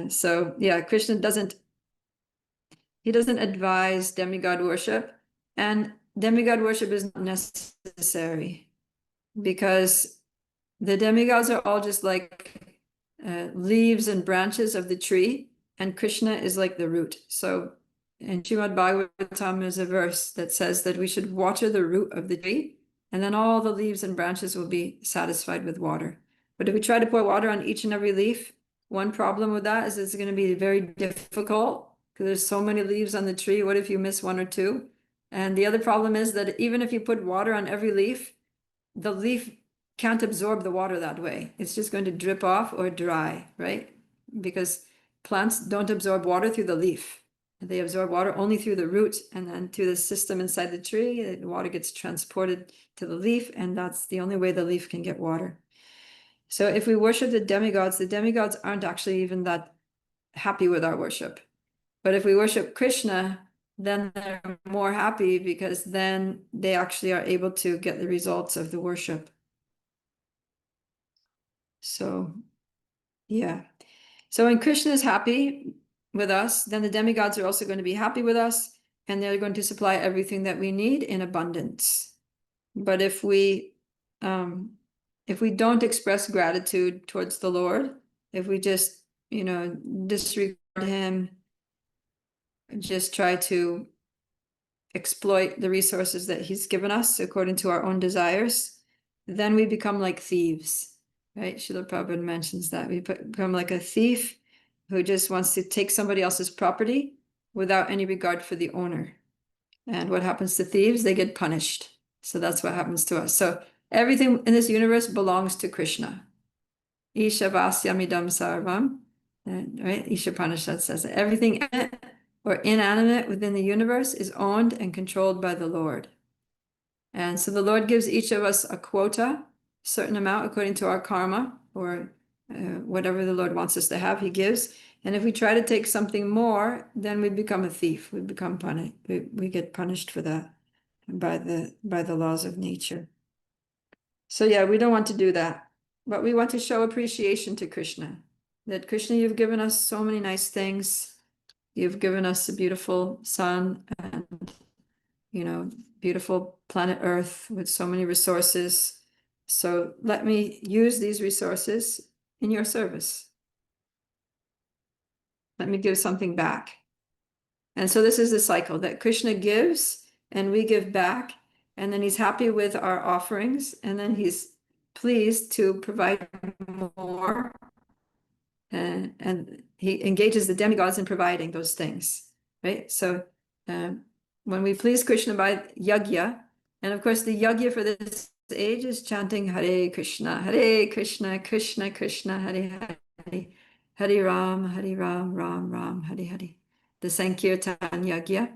So yeah, Krishna doesn't advise demigod worship, and demigod worship is not necessary because the demigods are all just like leaves and branches of the tree, and Krishna is like the root. So in Srimad Bhagavatam, there's a verse that says that we should water the root of the tree, and then all the leaves and branches will be satisfied with water. But if we try to pour water on each and every leaf, one problem with that is it's going to be very difficult because there's so many leaves on the tree. What if you miss one or two? And the other problem is that even if you put water on every leaf, the leaf can't absorb the water that way. It's just going to drip off or dry, right? Because plants don't absorb water through the leaf. They absorb water only through the root and then through the system inside the tree. The water gets transported to the leaf, and that's the only way the leaf can get water. So if we worship the demigods aren't actually even that happy with our worship. But if we worship Krishna, then they're more happy because then they actually are able to get the results of the worship. So, yeah. So when Krishna is happy with us, then the demigods are also going to be happy with us, and they're going to supply everything that we need in abundance. But if we don't express gratitude towards the Lord, if we just, disregard him, just try to exploit the resources that he's given us according to our own desires, then we become like thieves, right? Srila Prabhupada mentions that we become like a thief who just wants to take somebody else's property without any regard for the owner. And what happens to thieves? They get punished. So that's what happens to us. So everything in this universe belongs to Krishna. Isha Vasyamidam Sarvam, right? Isha Upanishad says that everything or inanimate within the universe is owned and controlled by the Lord. And so the Lord gives each of us a quota, a certain amount according to our karma, or whatever the Lord wants us to have, he gives. And if we try to take something more, then we become a thief. We become punished. We get punished for that by the laws of nature. So yeah, we don't want to do that. But we want to show appreciation to Krishna. That Krishna, you've given us so many nice things. You've given us a beautiful sun and, beautiful planet Earth with so many resources. So let me use these resources in your service. Let me give something back. And so this is the cycle that Krishna gives and we give back. And then he's happy with our offerings. And then he's pleased to provide more. And he engages the demigods in providing those things, right? So when we please Krishna by yajna, and of course the yajna for this age is chanting Hare Krishna, Krishna Krishna, Hare Hare, Hare Ram, Ram Ram, Hare Hare. The Sankirtan yajna,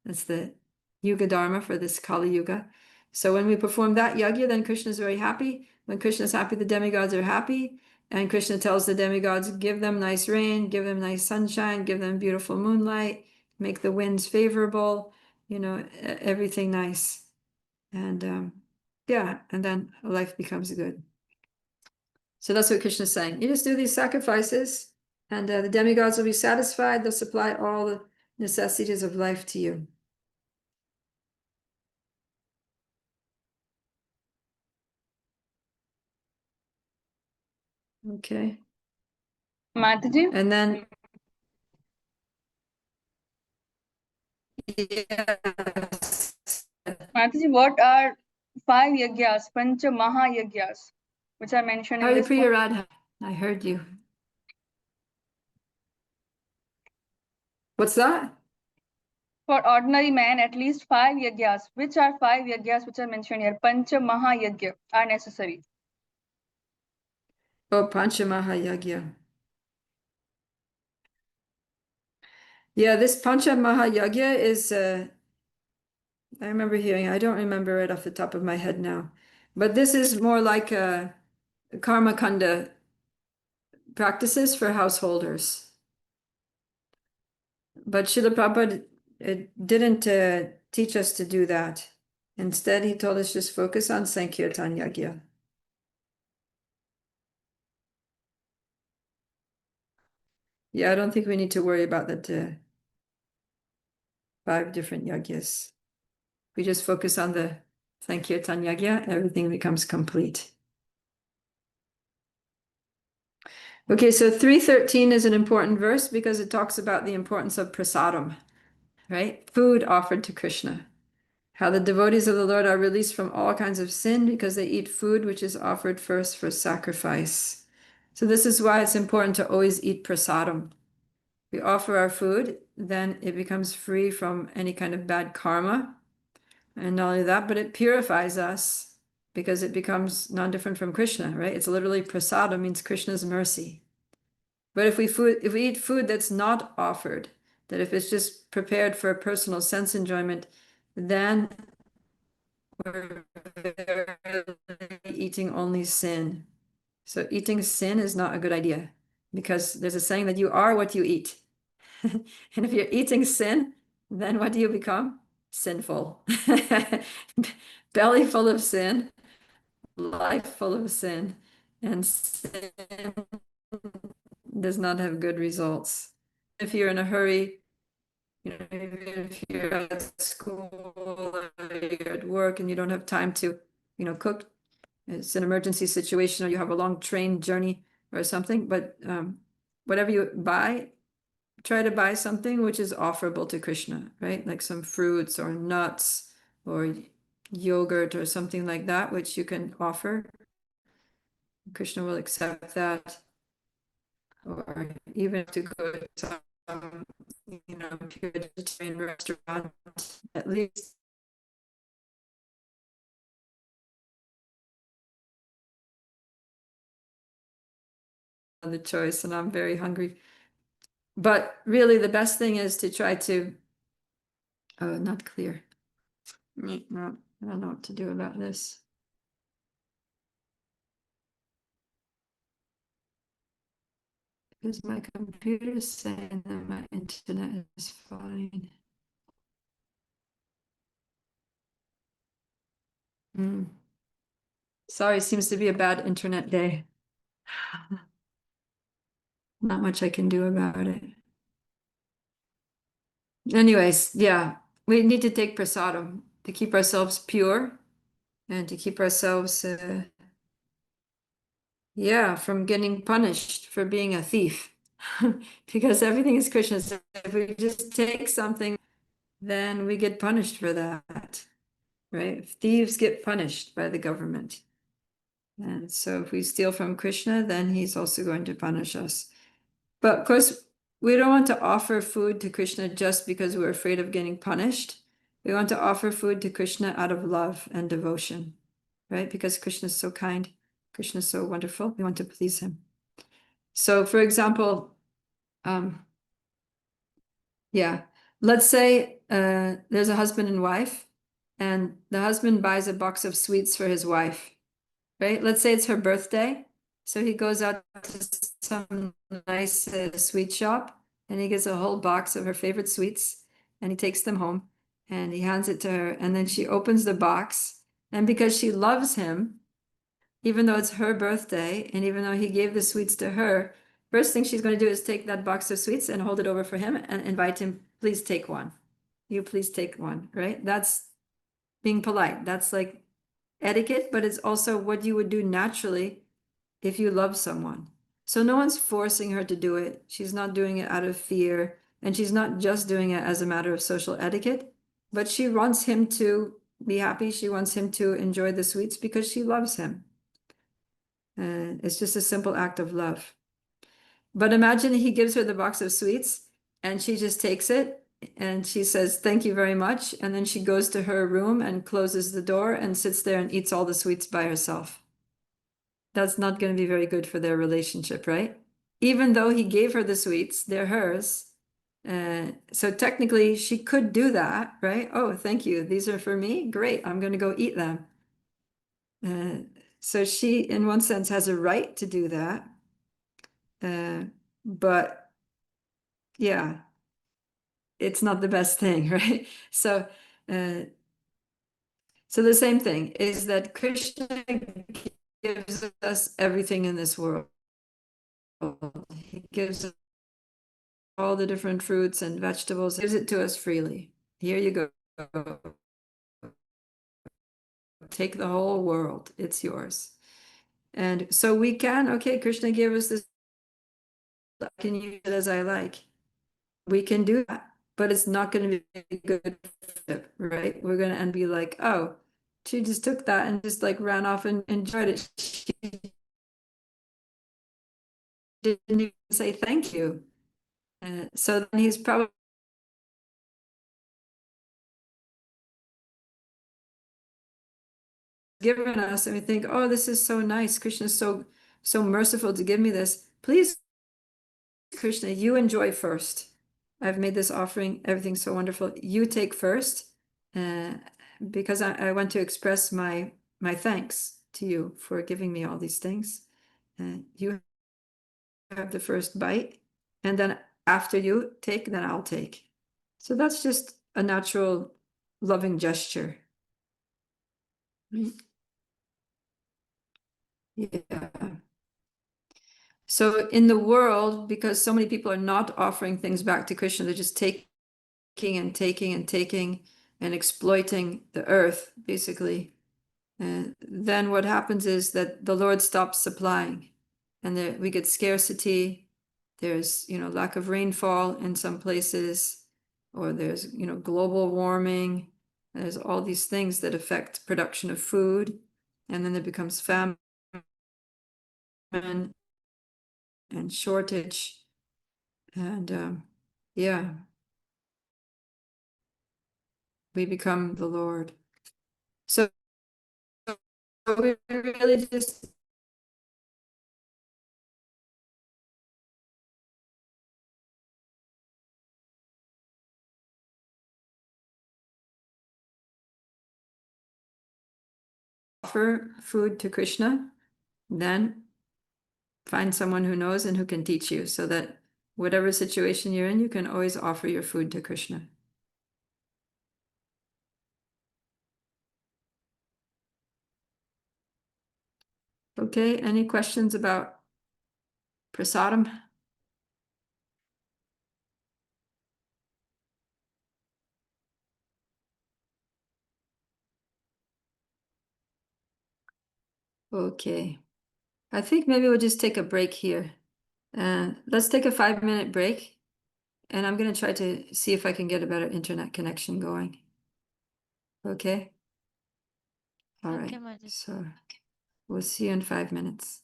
that's the Yuga Dharma for this Kali Yuga. So when we perform that yajna, then Krishna is very happy. When Krishna is happy, the demigods are happy. And Krishna tells the demigods, give them nice rain, give them nice sunshine, give them beautiful moonlight, make the winds favorable, everything nice. And yeah, and then life becomes good. So that's what Krishna is saying. You just do these sacrifices, and the demigods will be satisfied. They'll supply all the necessities of life to you. Okay. Mataji, And then yes. Mataji, what are 5 yagyas, Pancha Mahayagyas, which are mentioned in Hari this Priya book? Radha, I heard you. What's that? For ordinary man, at least 5 yagyas. Which are 5 yagyas which are mentioned here? Pancha Mahayagya are necessary. Oh, Pancha Mahayagya. Yeah, this Pancha Mahayagya is, I remember hearing, I don't remember it off the top of my head now, but this is more like Karma Kanda practices for householders. But Srila Prabhupada didn't teach us to do that. Instead, he told us just focus on Sankirtan Yagya. Yeah, I don't think we need to worry about the 5 different yagyas. We just focus on the Sankirtan Yagya, everything becomes complete. Okay, so 313 is an important verse because it talks about the importance of prasadam, right? Food offered to Krishna. How the devotees of the Lord are released from all kinds of sin because they eat food which is offered first for sacrifice. So this is why it's important to always eat prasadam. We offer our food, then it becomes free from any kind of bad karma. And not only that, but it purifies us because it becomes non-different from Krishna, right? It's literally prasada means Krishna's mercy. But if we eat food that's not offered, that if it's just prepared for personal sense enjoyment, then we're eating only sin. So eating sin is not a good idea because there's a saying that you are what you eat. And if you're eating sin, then what do you become? Sinful. Belly full of sin, life full of sin, and sin does not have good results. If you're in a hurry, if you're at school or you're at work and you don't have time to, cook, it's an emergency situation or you have a long train journey or something, but whatever you buy, try to buy something which is offerable to Krishna, right? Like some fruits or nuts or yogurt or something like that, which you can offer. Krishna will accept that. Or even to go to some, pure vegetarian restaurant, at least. The choice, and I'm very hungry. But really, the best thing is to try to. Oh, not clear. No, I don't know what to do about this. Because my computer is saying that my internet is fine. Sorry, seems to be a bad internet day. Not much I can do about it. Anyways, yeah, we need to take prasadam to keep ourselves pure and to keep ourselves, from getting punished for being a thief. Because everything is Krishna. So if we just take something, then we get punished for that, right? Thieves get punished by the government. And so if we steal from Krishna, then he's also going to punish us. But of course, we don't want to offer food to Krishna just because we're afraid of getting punished. We want to offer food to Krishna out of love and devotion, right? Because Krishna is so kind, Krishna is so wonderful. We want to please him. So, for example, let's say there's a husband and wife, and the husband buys a box of sweets for his wife, right? Let's say it's her birthday. So he goes out to some nice sweet shop and he gets a whole box of her favorite sweets and he takes them home and he hands it to her. And then she opens the box. And because she loves him, even though it's her birthday and even though he gave the sweets to her, first thing she's going to do is take that box of sweets and hold it over for him and invite him, please take one. You please take one, right? That's being polite. That's like etiquette, but it's also what you would do naturally if you love someone. So no one's forcing her to do it. She's not doing it out of fear. And she's not just doing it as a matter of social etiquette, but she wants him to be happy. She wants him to enjoy the sweets because she loves him. It's just a simple act of love. But imagine he gives her the box of sweets and she just takes it and she says, thank you very much. And then she goes to her room and closes the door and sits there and eats all the sweets by herself. That's not going to be very good for their relationship, right? Even though he gave her the sweets, they're hers. So technically she could do that, right? Oh, thank you. These are for me. Great. I'm going to go eat them. So she, in one sense, has a right to do that. But yeah, it's not the best thing, right? So so the same thing is that Krishna gives us everything in this world. He gives us all the different fruits and vegetables, gives it to us freely. Here you go. Take the whole world, it's yours. And so we can, okay, Krishna gave us this, I can use it as I like. We can do that, but it's not going to be a good fit, right? We're going to and be like, oh, she just took that and just like ran off and enjoyed it. She didn't even say thank you. So then he's probably given us, and we think, oh, this is so nice. Krishna's so merciful to give me this. Please, Krishna, you enjoy first. I've made this offering, everything's so wonderful. You take first, because I want to express my thanks to you for giving me all these things. You have the first bite, and then after you take, then I'll take. So that's just a natural loving gesture. Right? Yeah. So in the world, because so many people are not offering things back to Krishna, they're just taking and taking and taking and exploiting the earth, basically. And then what happens is that the Lord stops supplying, and we get scarcity. There's, lack of rainfall in some places, or there's, global warming. There's all these things that affect production of food, and then there becomes famine and shortage, and yeah, we become the Lord. So we really just offer food to Krishna, then find someone who knows and who can teach you, so that whatever situation you're in, you can always offer your food to Krishna. Okay, any questions about prasadam? Okay, I think maybe we'll just take a break here. Let's take a 5-minute break, and I'm going to try to see if I can get a better internet connection going. Okay? All Okay, right, Mataji. so we'll see you in 5 minutes.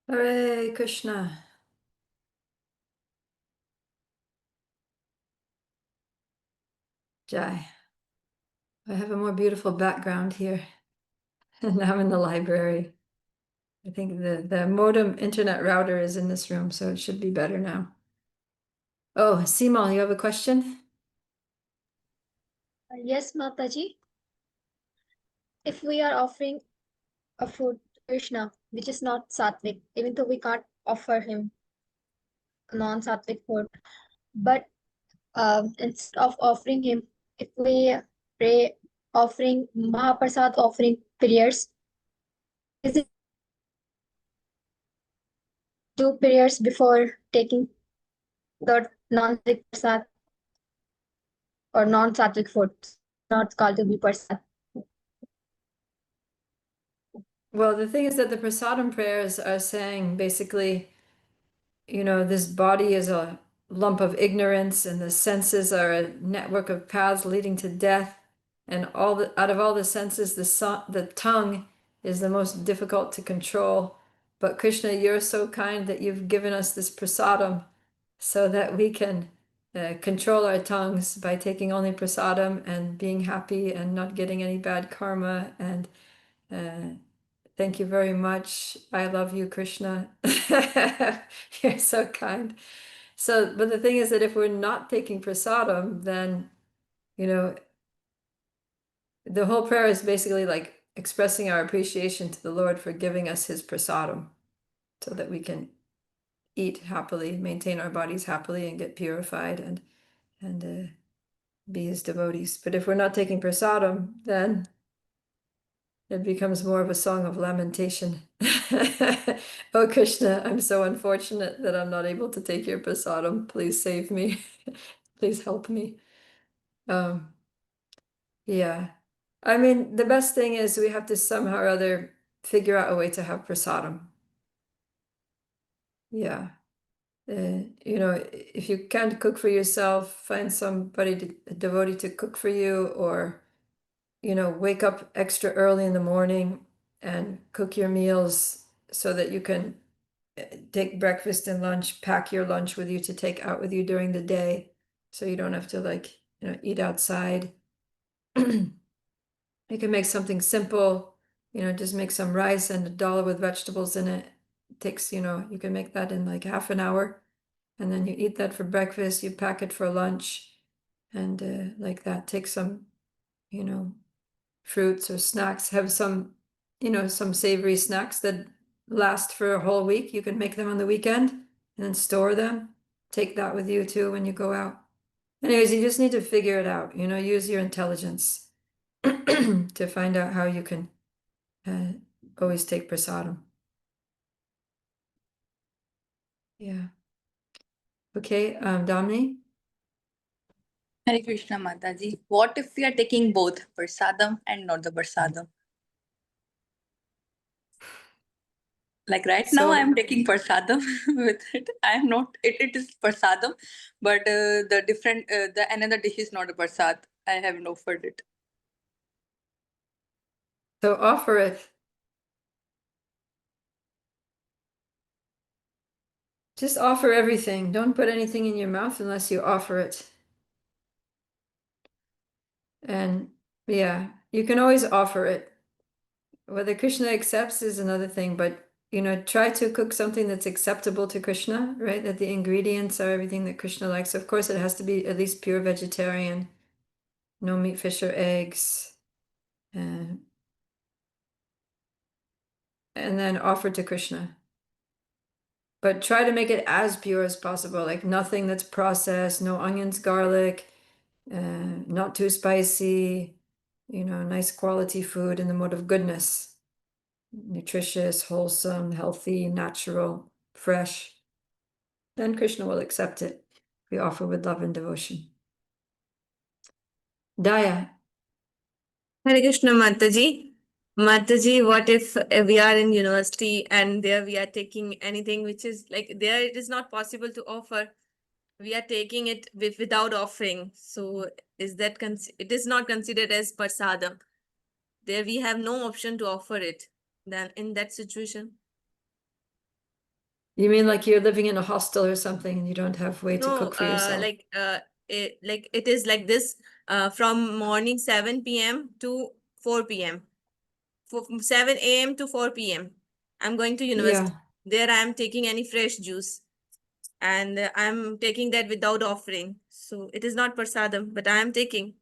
Hare Krishna. Jai. I have a more beautiful background here. And I'm in the library. I think the modem internet router is in this room, so it should be better now. Oh, Simal, you have a question? Yes, Mataji. If we are offering a food to Krishna, which is not sattvic, even though we can't offer him non-sattvic food, but instead of offering him, if we pray offering Mahaprasad offering prayers, is it do prayers before taking the non-sattvic prasad or non-sattvic food, not called to be prasad? Well, the thing is that the prasadam prayers are saying basically, this body is a lump of ignorance, and the senses are a network of paths leading to death. And out of all the senses, the tongue is the most difficult to control. But Krishna, you're so kind that you've given us this prasadam so that we can control our tongues by taking only prasadam and being happy and not getting any bad karma. And thank you very much. I love you, Krishna. You're so kind. So, but the thing is that if we're not taking prasadam, then, the whole prayer is basically like expressing our appreciation to the Lord for giving us his prasadam so that we can eat happily, maintain our bodies happily, and get purified and be his devotees. But if we're not taking prasadam, then it becomes more of a song of lamentation. Oh Krishna, I'm so unfortunate that I'm not able to take your prasadam. Please save me. Please help me. Yeah. I mean, the best thing is we have to somehow or other figure out a way to have prasadam. Yeah. If you can't cook for yourself, find somebody, a devotee to cook for you, or, wake up extra early in the morning and cook your meals so that you can take breakfast and lunch, pack your lunch with you to take out with you during the day so you don't have to eat outside. You can make something simple, just make some rice and a dal with vegetables in it. It takes, you can make that in like half an hour. And then you eat that for breakfast, you pack it for lunch, and like that. Take some, fruits or snacks, have some, some savory snacks that last for a whole week. You can make them on the weekend and then store them. Take that with you too when you go out. Anyways, you just need to figure it out, use your intelligence to find out how you can always take prasadam. Yeah. Okay, Damni? Hare Krishna Mataji. What if we are taking both prasadam and not the prasadam? Like right now, I am taking prasadam with it. I am not. It is prasadam, but the another dish is not a prasad. I haven't offered it. So offer it. Just offer everything. Don't put anything in your mouth unless you offer it. And yeah, you can always offer it. Whether Krishna accepts is another thing, but try to cook something that's acceptable to Krishna, right? That the ingredients are everything that Krishna likes. Of course, it has to be at least pure vegetarian, no meat, fish, or eggs. And then offer to Krishna. But try to make it as pure as possible, like nothing that's processed, no onions, garlic, not too spicy, nice quality food in the mode of goodness. Nutritious, wholesome, healthy, natural, fresh. Then Krishna will accept it. We offer with love and devotion. Daya. Hare Krishna Mataji. Mataji, what if we are in university and there we are taking anything which is like there it is not possible to offer. We are taking it without offering. So is that it is not considered as prasadam. There we have no option to offer it. Then in that situation. You mean like you're living in a hostel or something and you don't have way to No, cook for yourself? it is like this, from morning 7 p.m. to 4 p.m. From 7 a.m. to 4 p.m. I'm going to university. Yeah. There I am taking any fresh juice, and I'm taking that without offering. So it is not prasadam, but I am taking.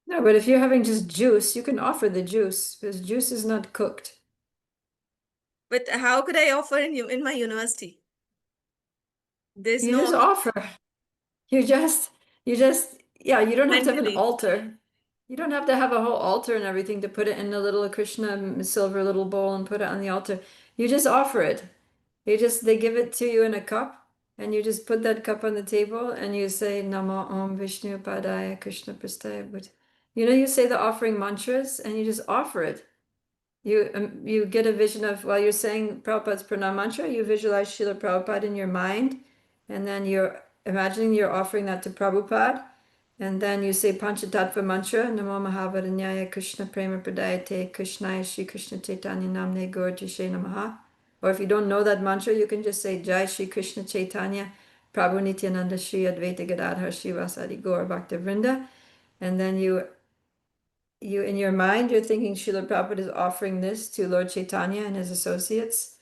No, but if you're having just juice, you can offer the juice because juice is not cooked. But how could I offer in my university? There's You no just offer. You just, yeah, you don't have to have an mentally. altar. You don't have to have a whole altar and everything to put it in a little Krishna silver little bowl and put it on the altar. You just offer it. They give it to you in a cup and you just put that cup on the table and you say Namo Om Vishnu Padaya Krishna Prastaya. But you say the offering mantras and you just offer it. You get a vision of, while you're saying Prabhupada's pranam mantra, you visualize Srila Prabhupada in your mind, and then you're imagining you're offering that to Prabhupada, and then you say Panchatattva mantra, Namo Mahavaranyaya Krishna Prema Pradayate Krishnaya Shri Krishna Chaitanya Namne Gaur Jishe Namaha. Or if you don't know that mantra, you can just say Jai Shri Krishna Chaitanya Prabhu Nityananda Shri Advaita Gadadhar Srivasadi Gaur Bhakta Vrinda, and then you in your mind, you're thinking Srila Prabhupada is offering this to Lord Chaitanya and his associates.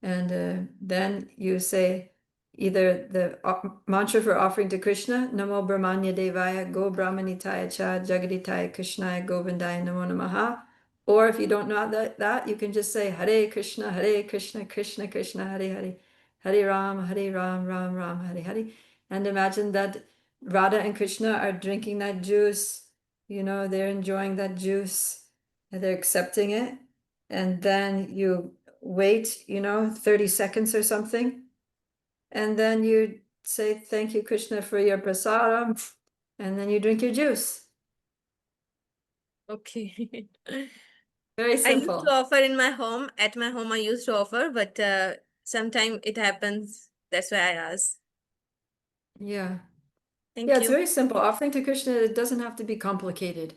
And then you say either the mantra for offering to Krishna, Namo Brahmanya Devaya, Go Brahmanitaya Cha, Jagaditaya Krishnaya, Govindaya Namo Namaha. Or if you don't know that, you can just say Hare Krishna, Krishna Krishna, Hare Hare, Hare Ram, Ram Ram, Hare Hare. And imagine that Radha and Krishna are drinking that juice. They're enjoying that juice and they're accepting it. And then you wait, 30 seconds or something. And then you say, thank you, Krishna, for your prasadam. And then you drink your juice. Okay. Very I used simple. to offer in my home. At my home, I used to offer, but sometimes it happens. That's why I asked. Yeah. Thank Yeah, it's you. very simple. Offering to Krishna, it doesn't have to be complicated,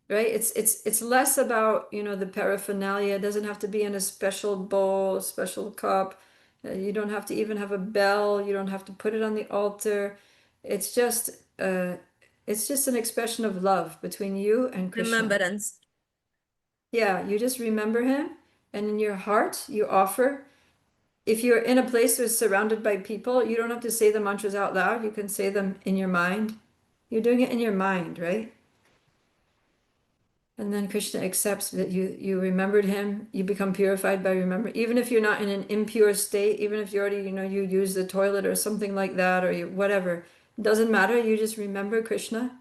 right? It's less about, the paraphernalia. It doesn't have to be in a special bowl, a special cup. You don't have to even have a bell. You don't have to put it on the altar. It's just it's just an expression of love between you and Krishna. Remembrance. Yeah, you just remember him, and in your heart you offer. If you're in a place that's surrounded by people, you don't have to say the mantras out loud. You can say them in your mind. You're doing it in your mind, right? And then Krishna accepts that you remembered him. You become purified by remembering. Even if you're not in an impure state, even if you already, you use the toilet or something like that, or whatever, it doesn't matter. You just remember Krishna.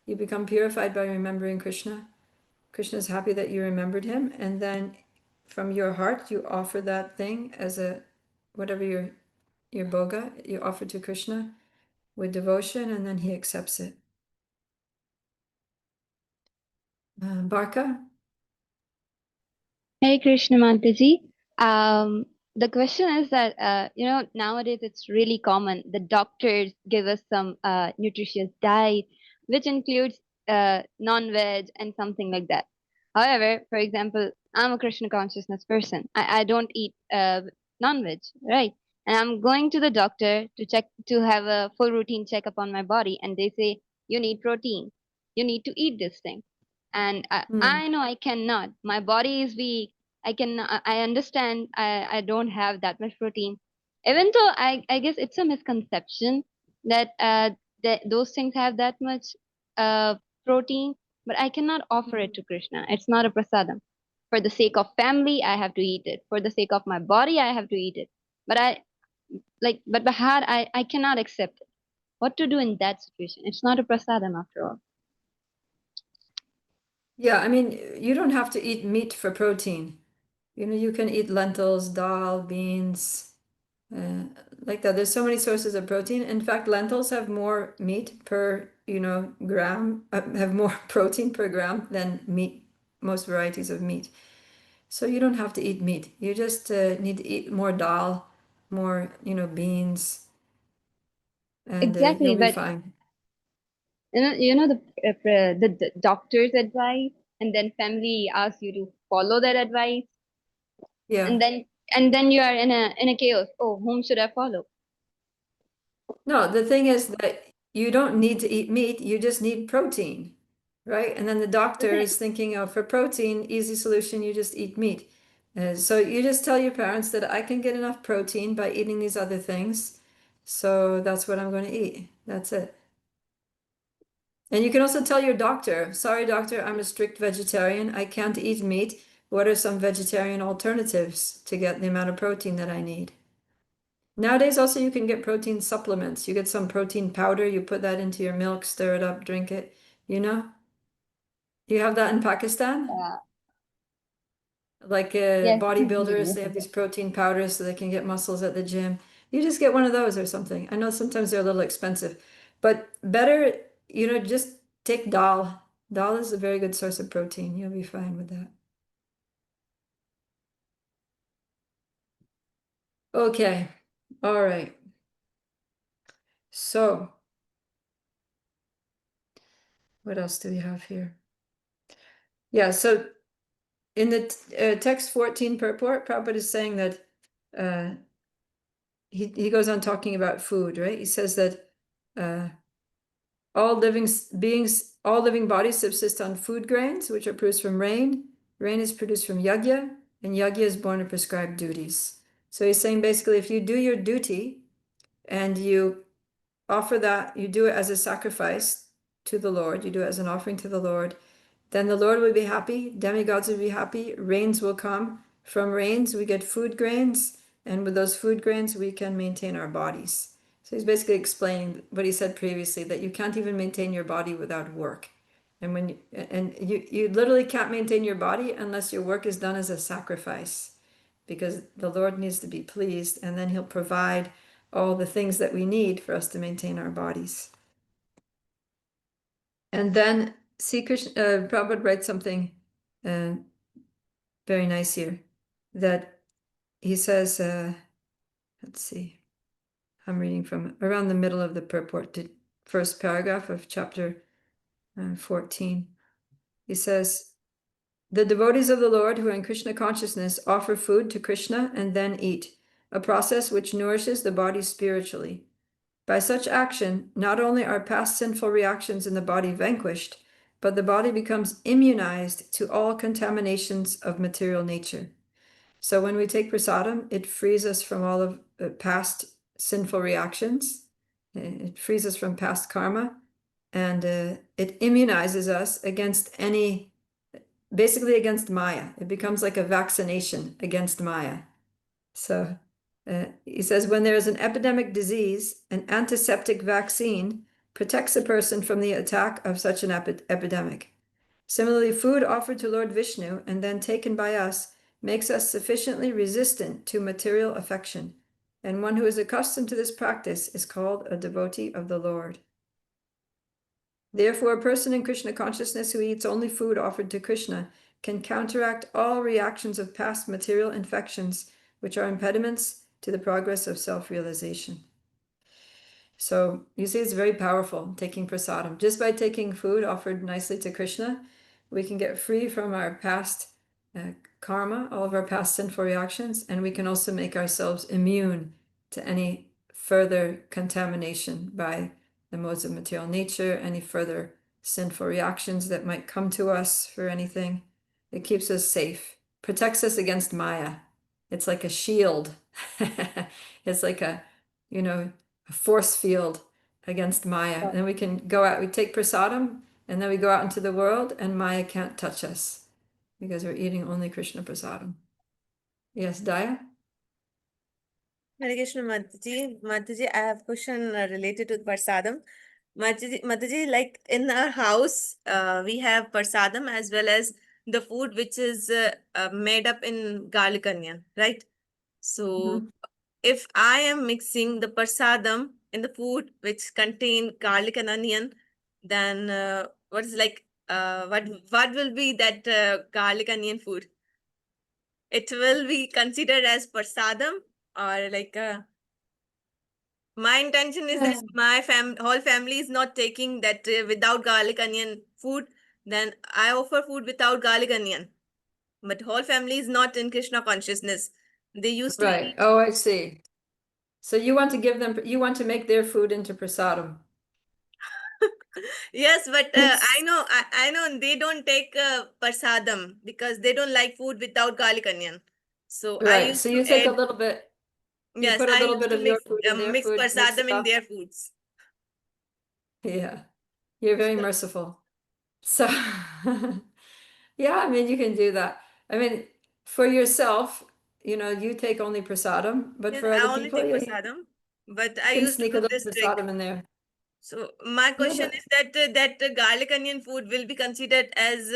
You become purified by remembering Krishna. Krishna is happy that you remembered him, and then from your heart you offer that thing as whatever your boga, you offer to Krishna with devotion, and then he accepts it. Barka? Hey Krishna Mataji. The question is that nowadays it's really common. The doctors give us some nutritious diet, which includes non-veg and something like that. However, for example, I'm a Krishna consciousness person. I don't eat non-veg, right? And I'm going to the doctor to have a full routine checkup on my body, and they say you need protein, you need to eat this thing, and I know I cannot. My body is weak. I understand I don't have that much protein. Even though I guess it's a misconception that those things have that much protein, but I cannot offer it to Krishna. It's not a prasadam. For the sake of family, I have to eat it. For the sake of my body, I have to eat it. But by heart, I cannot accept it. What to do in that situation? It's not a prasadam after all. Yeah, I mean, you don't have to eat meat for protein. You can eat lentils, dal, beans, like that. There's so many sources of protein. In fact, lentils have more meat per, gram, have more protein per gram than meat, most varieties of meat. So you don't have to eat meat. You just need to eat more dal, more, beans, and Exactly, you'll be but fine. the doctor's advice, and then family asks you to follow that advice, Yeah. and then and then you are in a chaos. Oh, whom should I follow? No, the thing is that you don't need to eat meat, you just need protein, right? And then the doctor Okay. is thinking, oh, for protein, easy solution, you just eat meat. So you just tell your parents that I can get enough protein by eating these other things. So that's what I'm going to eat. That's it. And you can also tell your doctor, sorry, doctor, I'm a strict vegetarian. I can't eat meat. What are some vegetarian alternatives to get the amount of protein that I need? Nowadays, also, you can get protein supplements. You get some protein powder, you put that into your milk, stir it up, drink it. You know? You have that in Pakistan? Yeah. Like Yes. bodybuilders, they have these protein powders so they can get muscles at the gym. You just get one of those or something. I know sometimes they're a little expensive, but better, just take dal. Dal is a very good source of protein. You'll be fine with that. Okay. All right. So, what else do we have here? Yeah, so in the text 14 purport, Prabhupada is saying that he goes on talking about food, right? He says that all living beings, all living bodies subsist on food grains, which are produced from rain. Rain is produced from yagya, and yagya is born of prescribed duties. So he's saying basically, if you do your duty and you offer that, you do it as a sacrifice to the Lord, you do it as an offering to the Lord, then the Lord will be happy, demigods will be happy, rains will come. From rains, we get food grains, and with those food grains, we can maintain our bodies. So he's basically explaining what he said previously, that you can't even maintain your body without work. And you literally can't maintain your body unless your work is done as a sacrifice, because the Lord needs to be pleased, and then he'll provide all the things that we need for us to maintain our bodies. And then see, Krishna, Prabhupada writes something very nice here, that he says, let's see, I'm reading from around the middle of the purport to first paragraph of chapter 14. He says, the devotees of the Lord who are in Krishna consciousness offer food to Krishna and then eat, a process which nourishes the body spiritually. By such action, not only are past sinful reactions in the body vanquished, but the body becomes immunized to all contaminations of material nature. So when we take prasadam, it frees us from all of past sinful reactions. It frees us from past karma, and it immunizes us against basically against Maya. It becomes like a vaccination against Maya. So he says, when there is an epidemic disease, an antiseptic vaccine protects a person from the attack of such an epidemic. Similarly, food offered to Lord Vishnu and then taken by us makes us sufficiently resistant to material affection, and one who is accustomed to this practice is called a devotee of the Lord. Therefore, a person in Krishna consciousness who eats only food offered to Krishna can counteract all reactions of past material infections, which are impediments to the progress of self-realization. So you see, it's very powerful taking prasadam. Just by taking food offered nicely to Krishna, we can get free from our past karma, all of our past sinful reactions, and we can also make ourselves immune to any further contamination by the modes of material nature, any further sinful reactions that might come to us for anything. It keeps us safe, protects us against Maya. It's like a shield. It's like a force field against Maya. And then we can go out, we take prasadam, and then we go out into the world, and Maya can't touch us because we're eating only Krishna prasadam. Yes, Daya? Hare Krishna Mataji. Mataji, I have a question related to prasadam. Mataji, like in our house, we have prasadam as well as the food which is made up in garlic onion, right? So if I am mixing the prasadam in the food which contain garlic and onion, then what will be that garlic onion food? It will be considered as prasadam, or like my intention is that my whole family is not taking that without garlic onion food. Then I offer food without garlic onion, but whole family is not in Krishna consciousness. They used to Right. eat. Oh, I see. So you want to give them, you want to make their food into prasadam. Yes, but I know they don't take prasadam because they don't like food without garlic onion. So I Right. used So to you take a add, little bit, you yes, put a I little used bit to of your food in their mix food, mix it prasadam in up. their foods. Yeah. You're very So, merciful. So, yeah, I mean, you can do that. I mean, for yourself, you take only prasadam, but yes, for I other only people, take yeah, you prasadam, but I can used to sneak a do little this trick. prasadam in there. So my Yeah, question is that garlic onion food will be considered as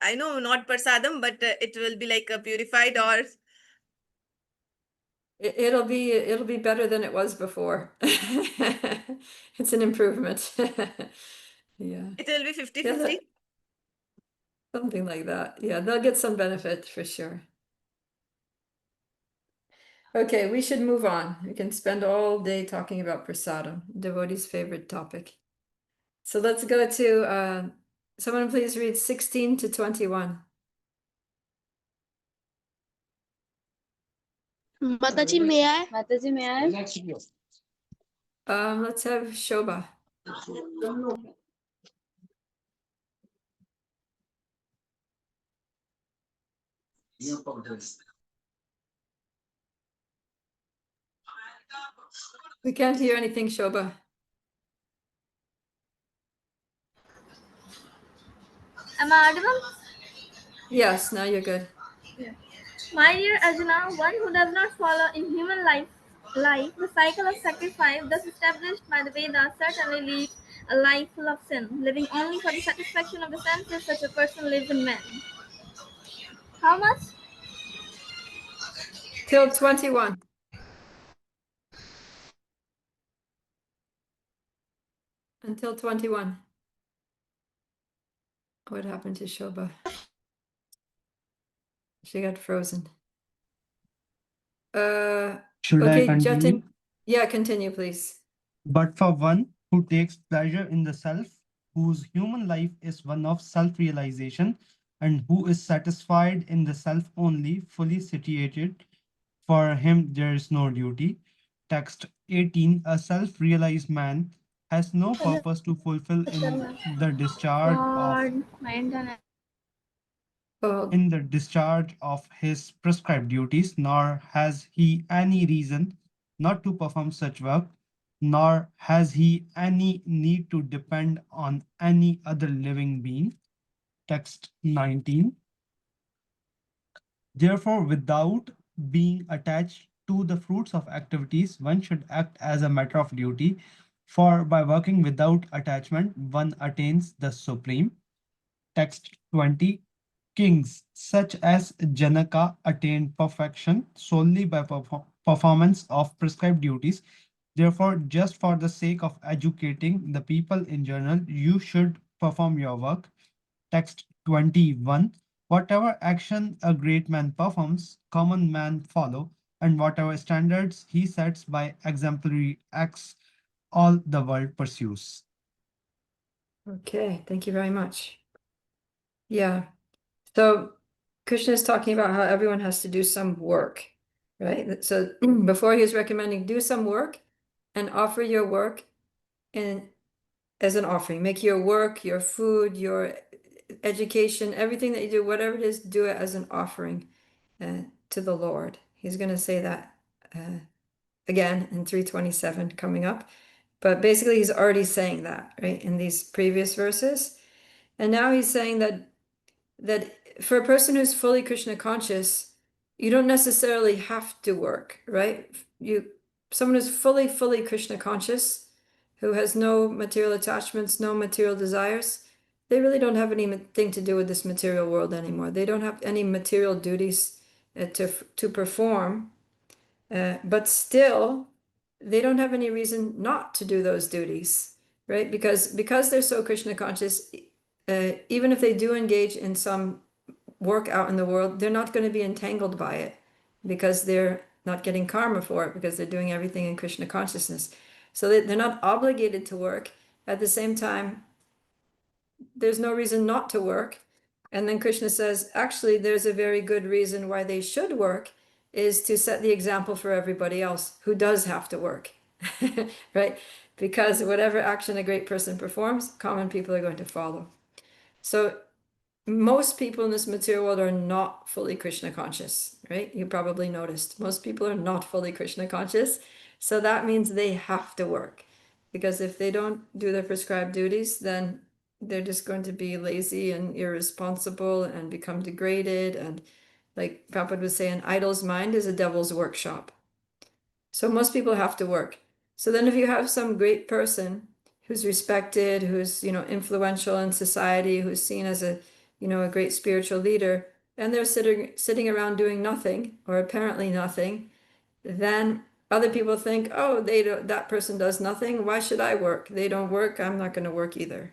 I know not prasadam, but it will be like a purified, or it'll be better than it was before. It's an improvement. Yeah. it will be 50 Yeah, 50. something like that. Yeah, they'll get some benefit for sure. Okay, we should move on. We can spend all day talking about prasadam, devotee's favorite topic. So let's go to someone please read 16 to 21. Mataji, may I? Mataji, may I? Let's have Shobha. We can't hear anything, Shobha. Am I audible? Yes, now you're good. My dear Arjuna, one who does not follow in human life the cycle of sacrifice thus established by the Vedas certainly leads a life full of sin. Living only for the satisfaction of the senses, such a person lives in man. How much? Till 21. Until 21. What happened to Shobha? She got frozen. Should I Okay, continue? Jatin. Yeah, continue, please. But for one who takes pleasure in the self, whose human life is one of self-realization, and who is satisfied in the self only, fully satiated, for him there is no duty. Text 18. A self-realized man has no purpose to fulfill the discharge of God, my internet. Oh, in the discharge of his prescribed duties, nor has he any reason not to perform such work, nor has he any need to depend on any other living being. Text 19. Therefore, without being attached to the fruits of activities, one should act as a matter of duty, for by working without attachment, one attains the supreme. Text 20. Kings such as Janaka attained perfection solely by performance of prescribed duties. Therefore, just for the sake of educating the people in general, you should perform your work. Text 21. Whatever action a great man performs, common men follow, and whatever standards he sets by exemplary acts, all the world pursues. okay. Thank you very much. Yeah. So Krishna is talking about how everyone has to do some work, right? So before he was recommending do some work and offer your work in as an offering. Make your work, your food, your education, everything that you do, whatever it is, do it as an offering to the Lord. He's going to say that again in 327 coming up. But basically, he's already saying that, right, in these previous verses. And now he's saying that for a person who's fully Krishna conscious, you don't necessarily have to work, right? Someone who's fully Krishna conscious, who has no material attachments, no material desires, they really don't have anything to do with this material world anymore. They don't have any material duties to perform, but still, they don't have any reason not to do those duties, right? Because they're so Krishna conscious, even if they do engage in some work out in the world, they're not going to be entangled by it because they're not getting karma for it because they're doing everything in Krishna consciousness. So they're not obligated to work. At the same time, there's no reason not to work. And then Krishna says, actually, there's a very good reason why they should work is to set the example for everybody else who does have to work, right? Because whatever action a great person performs, common people are going to follow. So most people in this material world are not fully Krishna conscious, right? You probably noticed most people are not fully Krishna conscious. So that means they have to work, because if they don't do their prescribed duties, then they're just going to be lazy and irresponsible and become degraded. And like Prabhupada would say, an idle's mind is a devil's workshop. So most people have to work. So then if you have some great person who's respected, who's, influential in society, who's seen as a, a great spiritual leader, and they're sitting around doing nothing, or apparently nothing, then other people think, oh, that person does nothing. Why should I work? They don't work. I'm not going to work either.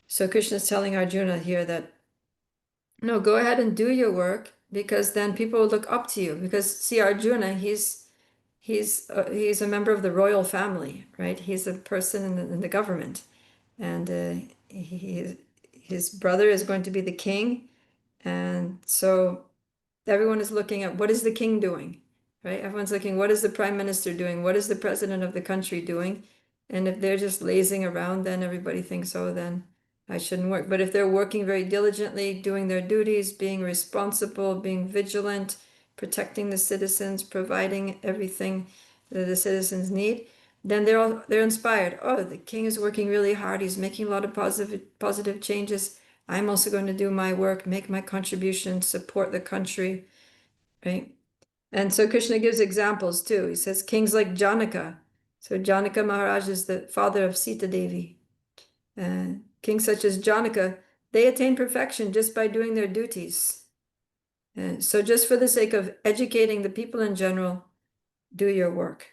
So Krishna is telling Arjuna here that, no, go ahead and do your work, because then people will look up to you. Because see, Arjuna, he's a member of the royal family, right? He's a person in the government, and his brother is going to be the king, and so everyone is looking at what is the king doing, right? Everyone's looking, what is the prime minister doing? What is the president of the country doing? And if they're just lazing around, then everybody thinks, oh, then I shouldn't work. But if they're working very diligently, doing their duties, being responsible, being vigilant, protecting the citizens, providing everything that the citizens need, then they're inspired. Oh, the king is working really hard. He's making a lot of positive changes. I'm also going to do my work, make my contribution, support the country, right? And so Krishna gives examples too. He says kings like Janaka. So Janaka Maharaj is the father of Sita Devi. Kings such as Janaka, they attain perfection just by doing their duties. So just for the sake of educating the people in general, do your work.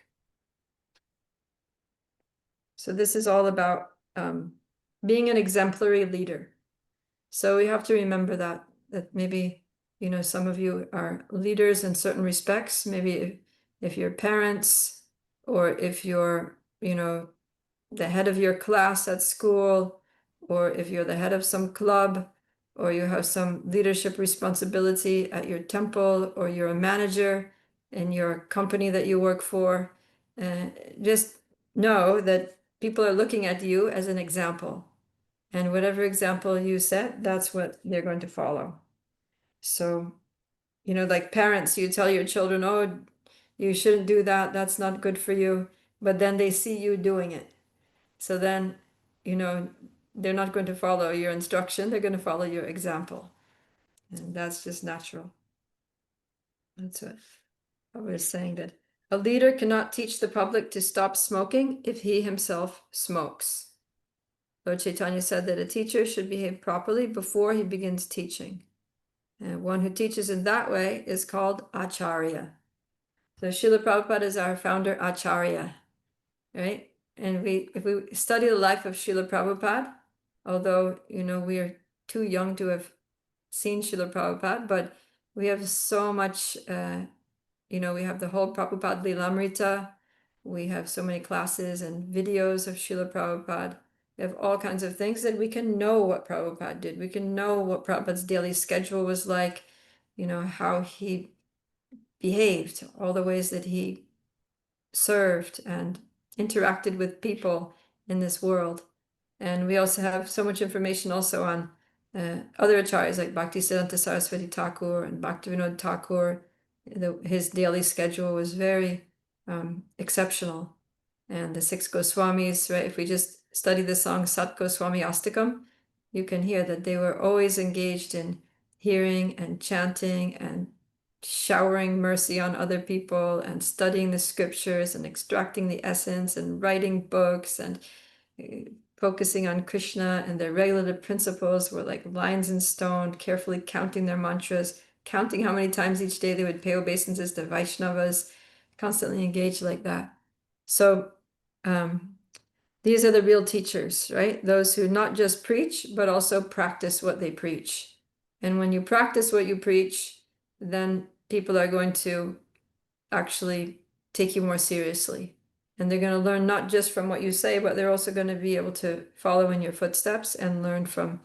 So this is all about being an exemplary leader. So we have to remember that maybe, some of you are leaders in certain respects. Maybe if you're parents, or if you're, the head of your class at school, or if you're the head of some club, or you have some leadership responsibility at your temple, or you're a manager in your company that you work for, just know that people are looking at you as an example. And whatever example you set, that's what they're going to follow. So, like parents, you tell your children, oh, you shouldn't do that. That's not good for you. But then they see you doing it. So then, they're not going to follow your instruction. They're going to follow your example. And that's just natural. That's what I was saying, that a leader cannot teach the public to stop smoking if he himself smokes. Lord Chaitanya said that a teacher should behave properly before he begins teaching. And one who teaches in that way is called Acharya. So Srila Prabhupada is our founder Acharya, right? And if we study the life of Srila Prabhupada, although, we are too young to have seen Srila Prabhupada, but we have so much, we have the whole Prabhupada Lilamrita, we have so many classes and videos of Srila Prabhupada. We have all kinds of things that we can know what Prabhupada did. We can know what Prabhupada's daily schedule was like, how he behaved, all the ways that he served and interacted with people in this world. And we also have so much information also on other acharyas like Bhaktisiddhanta Saraswati Thakur and Bhaktivinoda Thakur. His daily schedule was very exceptional. And the six Goswamis, right? If we just study the song Sat Goswami Astakam, you can hear that they were always engaged in hearing and chanting and showering mercy on other people and studying the scriptures and extracting the essence and writing books and focusing on Krishna, and their regulative principles were like lines in stone, carefully counting their mantras, counting how many times each day they would pay obeisances to Vaishnavas, constantly engaged like that. So these are the real teachers, right? Those who not just preach, but also practice what they preach. And when you practice what you preach, then people are going to actually take you more seriously. And they're going to learn not just from what you say, but they're also going to be able to follow in your footsteps and learn from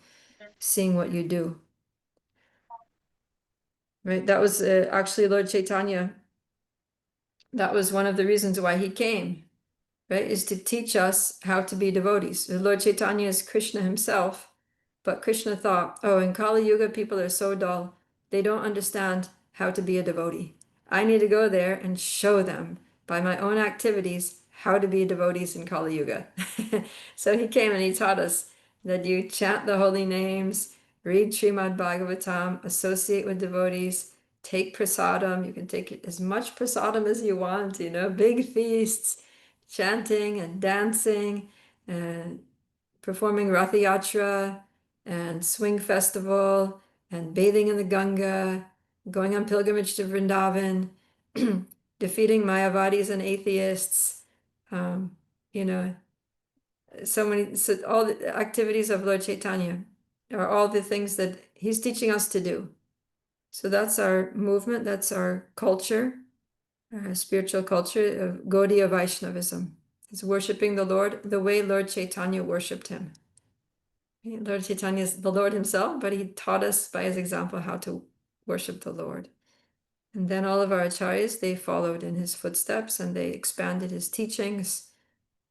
seeing what you do. right? That was actually Lord Chaitanya. That was one of the reasons why he came, right? Is to teach us how to be devotees. Lord Chaitanya is Krishna himself, but Krishna thought, oh, in Kali Yuga, people are so dull. They don't understand how to be a devotee. I need to go there and show them by my own activities how to be devotees in Kali Yuga. So he came and he taught us that you chant the holy names, read Srimad Bhagavatam, associate with devotees, take prasadam. You can take as much prasadam as you want, big feasts, chanting and dancing and performing Ratha Yatra and swing festival and bathing in the Ganga, going on pilgrimage to Vrindavan, defeating Mayavadis and atheists, you know, so all the activities of Lord Chaitanya are all the things that he's teaching us to do. So that's our movement, that's our culture, our spiritual culture of Gaudiya Vaishnavism. It's worshiping the Lord the way Lord Chaitanya worshipped him. Lord Chaitanya is the Lord himself, but he taught us by his example how to worship the Lord. And then all of our acharyas, they followed in his footsteps and they expanded his teachings.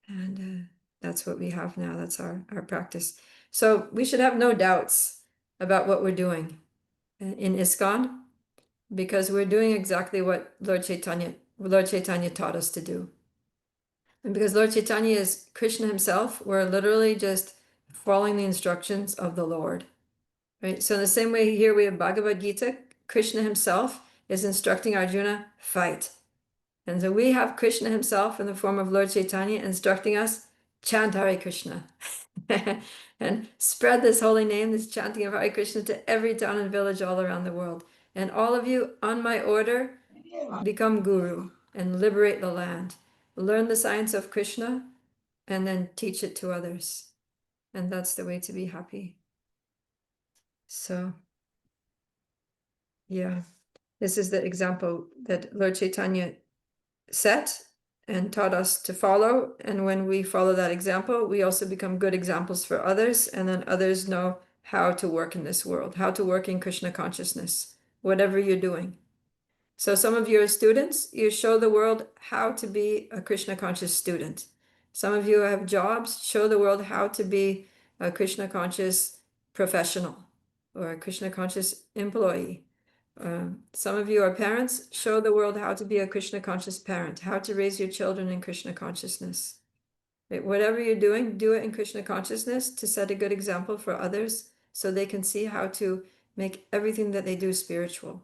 And that's what we have now. That's our practice. So we should have no doubts about what we're doing in ISKCON, because we're doing exactly what Lord Chaitanya taught us to do. And because Lord Chaitanya is Krishna himself, we're literally just following the instructions of the Lord. Right? So in the same way here we have Bhagavad Gita, Krishna himself is instructing Arjuna, fight. And so we have Krishna himself in the form of Lord Chaitanya instructing us, chant Hare Krishna. And spread this holy name, this chanting of Hare Krishna to every town and village all around the world. And all of you, on my order, become guru and liberate the land. Learn the science of Krishna and then teach it to others. And that's the way to be happy. So, yeah, this is the example that Lord Chaitanya set and taught us to follow. And when we follow that example, we also become good examples for others. And then others know how to work in this world, how to work in Krishna consciousness, whatever you're doing. So some of you are students, you show the world how to be a Krishna conscious student. Some of you have jobs, show the world how to be a Krishna conscious professional or a Krishna conscious employee. Some of you are parents, show the world how to be a Krishna conscious parent, how to raise your children in Krishna consciousness. Right? Whatever you're doing, do it in Krishna consciousness to set a good example for others so they can see how to make everything that they do spiritual.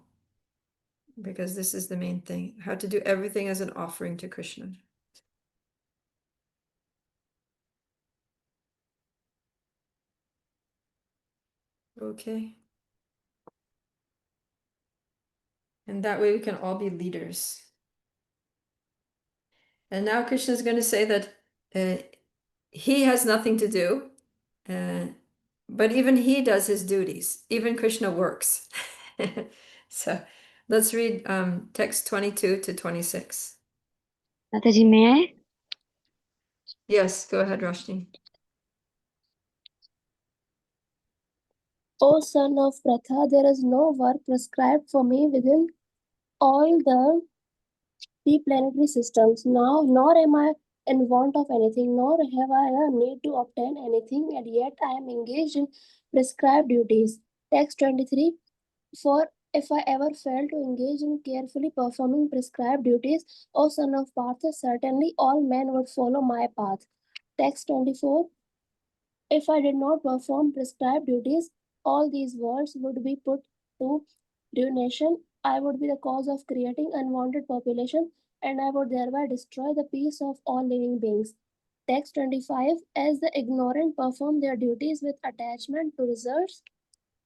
Because this is the main thing, how to do everything as an offering to Krishna. Okay. And that way we can all be leaders. And now Krishna is going to say that he has nothing to do, but even he does his duties. Even Krishna works. So let's read text 22 to 26. Mataji, may I? Yes, go ahead, Roshni. O son of Pratha, there is no work prescribed for me within all the planetary systems. Now, nor am I in want of anything, nor have I a need to obtain anything, and yet I am engaged in prescribed duties. Text 23. For if I ever fail to engage in carefully performing prescribed duties, O son of Partha, certainly all men would follow my path. Text 24. If I did not perform prescribed duties, all these worlds would be put to ruination. I would be the cause of creating unwanted population, and I would thereby destroy the peace of all living beings. Text 25. As the ignorant perform their duties with attachment to results,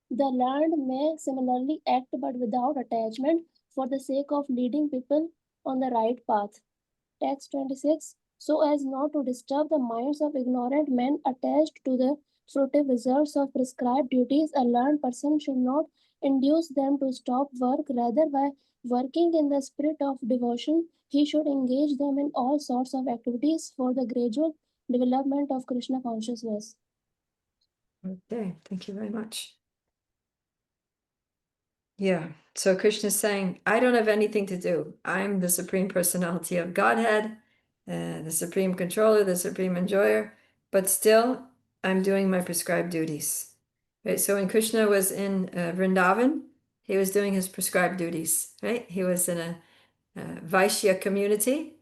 the learned may similarly act but without attachment for the sake of leading people on the right path. Text 26. So as not to disturb the minds of ignorant men attached to the fruitive results of prescribed duties, a learned person should not induce them to stop work. Rather, by working in the spirit of devotion, he should engage them in all sorts of activities for the gradual development of Krishna consciousness. Okay, thank you very much. Yeah. So Krishna is saying, I don't have anything to do. I'm the Supreme Personality of Godhead, the Supreme Controller, the Supreme Enjoyer, but still I'm doing my prescribed duties. Right. So when Krishna was in Vrindavan, he was doing his prescribed duties. Right. He was in a Vaishya community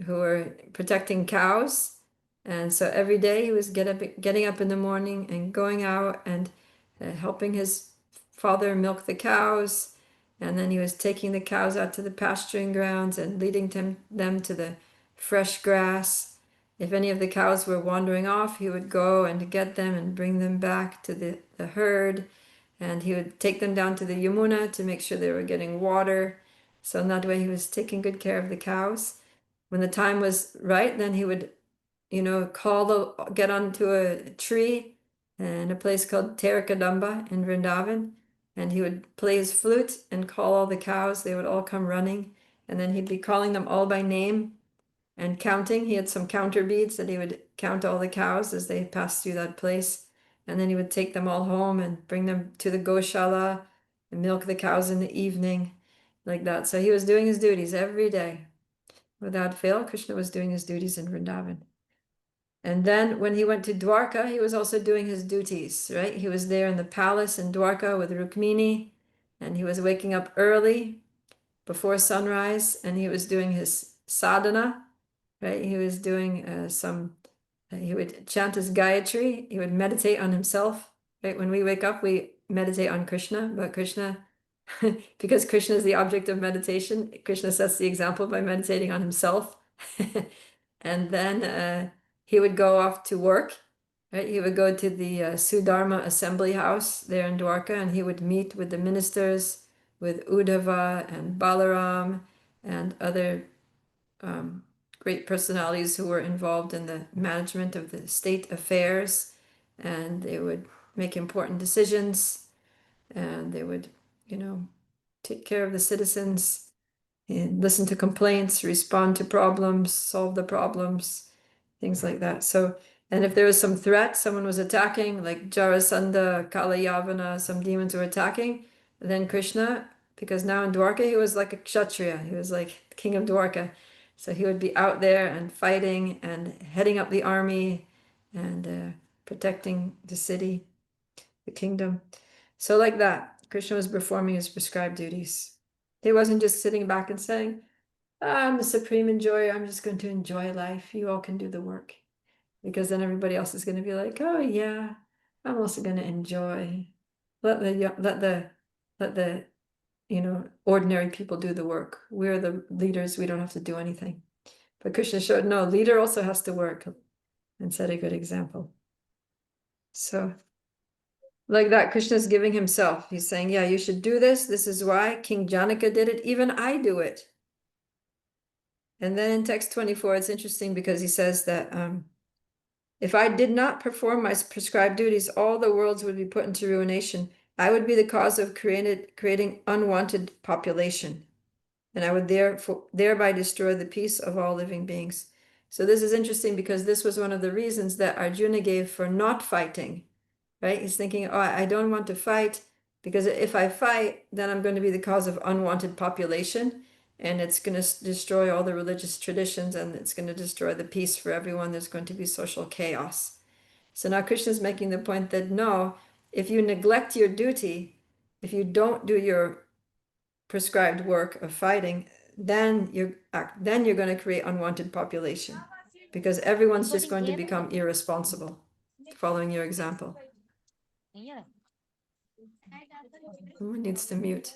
who were protecting cows. And so every day he was getting up in the morning and going out and helping his father milk the cows. And then he was taking the cows out to the pasturing grounds and leading them to the fresh grass. If any of the cows were wandering off, he would go and get them and bring them back to the herd. And he would take them down to the Yamuna to make sure they were getting water. So in that way, he was taking good care of the cows. When the time was right, then he would, get onto a tree in a place called Terakadamba in Vrindavan, and he would play his flute and call all the cows. They would all come running, and then he'd be calling them all by name and counting. He had some counter beads that he would count all the cows as they passed through that place, and then he would take them all home and bring them to the Goshala and milk the cows in the evening, like that. So he was doing his duties every day. Without fail, Krishna was doing his duties in Vrindavan. And then when he went to Dwarka, he was also doing his duties, right? He was there in the palace in Dwarka with Rukmini, and he was waking up early before sunrise, and he was doing his sadhana, right? He was doing he would chant his Gayatri, he would meditate on himself, right? When we wake up, we meditate on Krishna, but Krishna, because Krishna is the object of meditation, Krishna sets the example by meditating on himself. And then he would go off to work, right? He would go to the Sudharma Assembly House there in Dwarka, and he would meet with the ministers, with Uddhava and Balaram and other great personalities who were involved in the management of the state affairs, and they would make important decisions, and they would, take care of the citizens and listen to complaints, respond to problems, solve the problems, things like that. So, and if there was some threat, someone was attacking, like Jarasandha, Kalayavana, some demons were attacking, then Krishna, because now in Dwarka he was like a Kshatriya, he was like king of Dwarka. So he would be out there and fighting and heading up the army and protecting the city, the kingdom. So like that, Krishna was performing his prescribed duties. He wasn't just sitting back and saying, I'm the supreme enjoyer, I'm just going to enjoy life. You all can do the work. Because then everybody else is going to be like, oh yeah, I'm also going to enjoy. Let the ordinary people do the work. We're the leaders, we don't have to do anything. But Krishna showed, no, leader also has to work and set a good example. So like that, Krishna is giving himself. He's saying, yeah, you should do this. This is why King Janaka did it. Even I do it. And then in text 24, it's interesting because he says that if I did not perform my prescribed duties, all the worlds would be put into ruination. I would be the cause of creating unwanted population, and I would thereby destroy the peace of all living beings. So this is interesting because this was one of the reasons that Arjuna gave for not fighting, right? He's thinking, oh, I don't want to fight because if I fight, then I'm going to be the cause of unwanted population, and it's going to destroy all the religious traditions, and it's going to destroy the peace for everyone. There's going to be social chaos. So now Krishna is making the point that no, if you neglect your duty, if you don't do your prescribed work of fighting, then you're going to create unwanted population because everyone's just going to become irresponsible following your example. Yeah. Who needs to mute?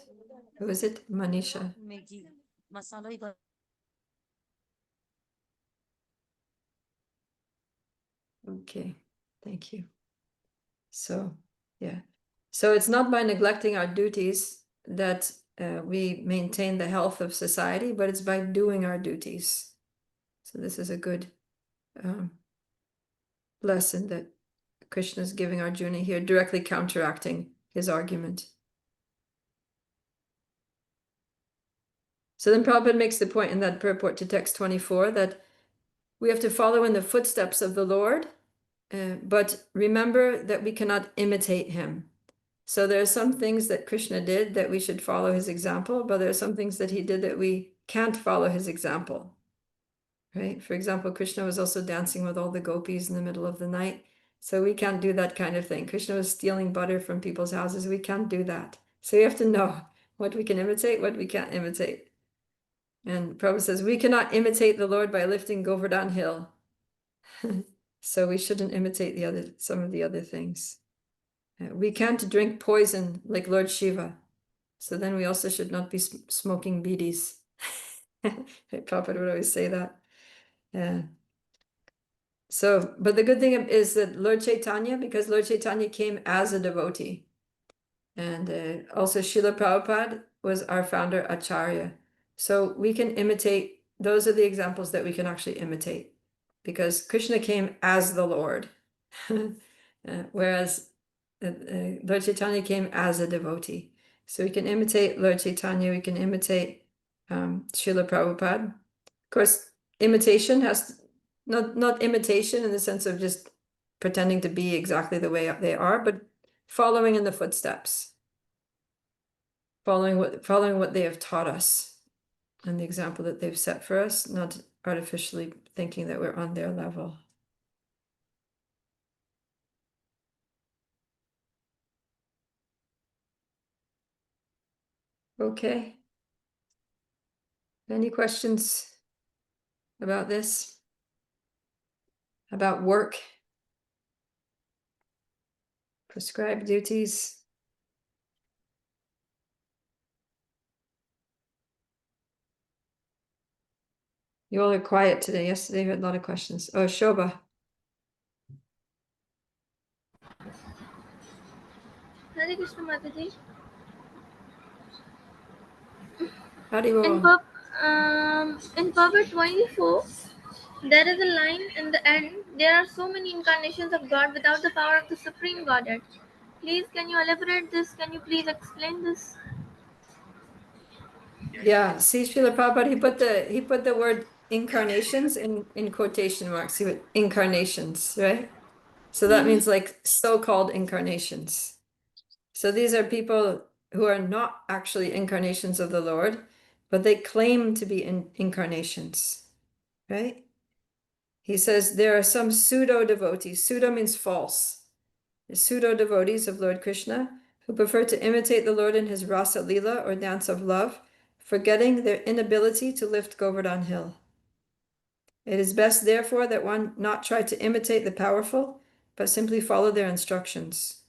Who is it? Manisha. Okay, thank you. So, yeah. So it's not by neglecting our duties that we maintain the health of society, but it's by doing our duties. So this is a good lesson that Krishna is giving Arjuna here, directly counteracting his argument. So then Prabhupada makes the point in that purport to text 24 that we have to follow in the footsteps of the Lord, but remember that we cannot imitate him. So there are some things that Krishna did that we should follow his example, but there are some things that he did that we can't follow his example. Right? For example, Krishna was also dancing with all the gopis in the middle of the night. So we can't do that kind of thing. Krishna was stealing butter from people's houses. We can't do that. So we have to know what we can imitate, what we can't imitate. And Prabhupada says, we cannot imitate the Lord by lifting Govardhan Hill. So we shouldn't imitate some of the other things. We can't drink poison like Lord Shiva. So then we also should not be smoking bidis. Prabhupada would always say that. Yeah. So, but the good thing is that Lord Chaitanya, because Lord Chaitanya came as a devotee, and also Srila Prabhupada was our founder Acharya. So we can imitate, those are the examples that we can actually imitate, because Krishna came as the Lord, whereas Lord Chaitanya came as a devotee. So we can imitate Lord Chaitanya, we can imitate Srila Prabhupada. Of course, imitation has not imitation in the sense of just pretending to be exactly the way they are, but following in the footsteps, following what they have taught us and the example that they've set for us, not artificially thinking that we're on their level. Okay. Any questions about this? About work? Prescribed duties? You all are quiet today. Yesterday we had a lot of questions. Oh, Shobha. Hare Krishna Mataji. Haribo. In Purport 24, there is a line in the end. There are so many incarnations of God without the power of the Supreme Godhead. Please, can you elaborate this? Can you please explain this? Yeah, see, Srila Prabhupada, he put the word incarnations in quotation marks. He put incarnations, right? So that means like so-called incarnations. So these are people who are not actually incarnations of the Lord, but they claim to be incarnations, right? He says there are some pseudo devotees. Pseudo means false. The pseudo devotees of Lord Krishna who prefer to imitate the Lord in his Rasa Lila or dance of love, forgetting their inability to lift Govardhan Hill. It is best, therefore, that one not try to imitate the powerful, but simply follow their instructions.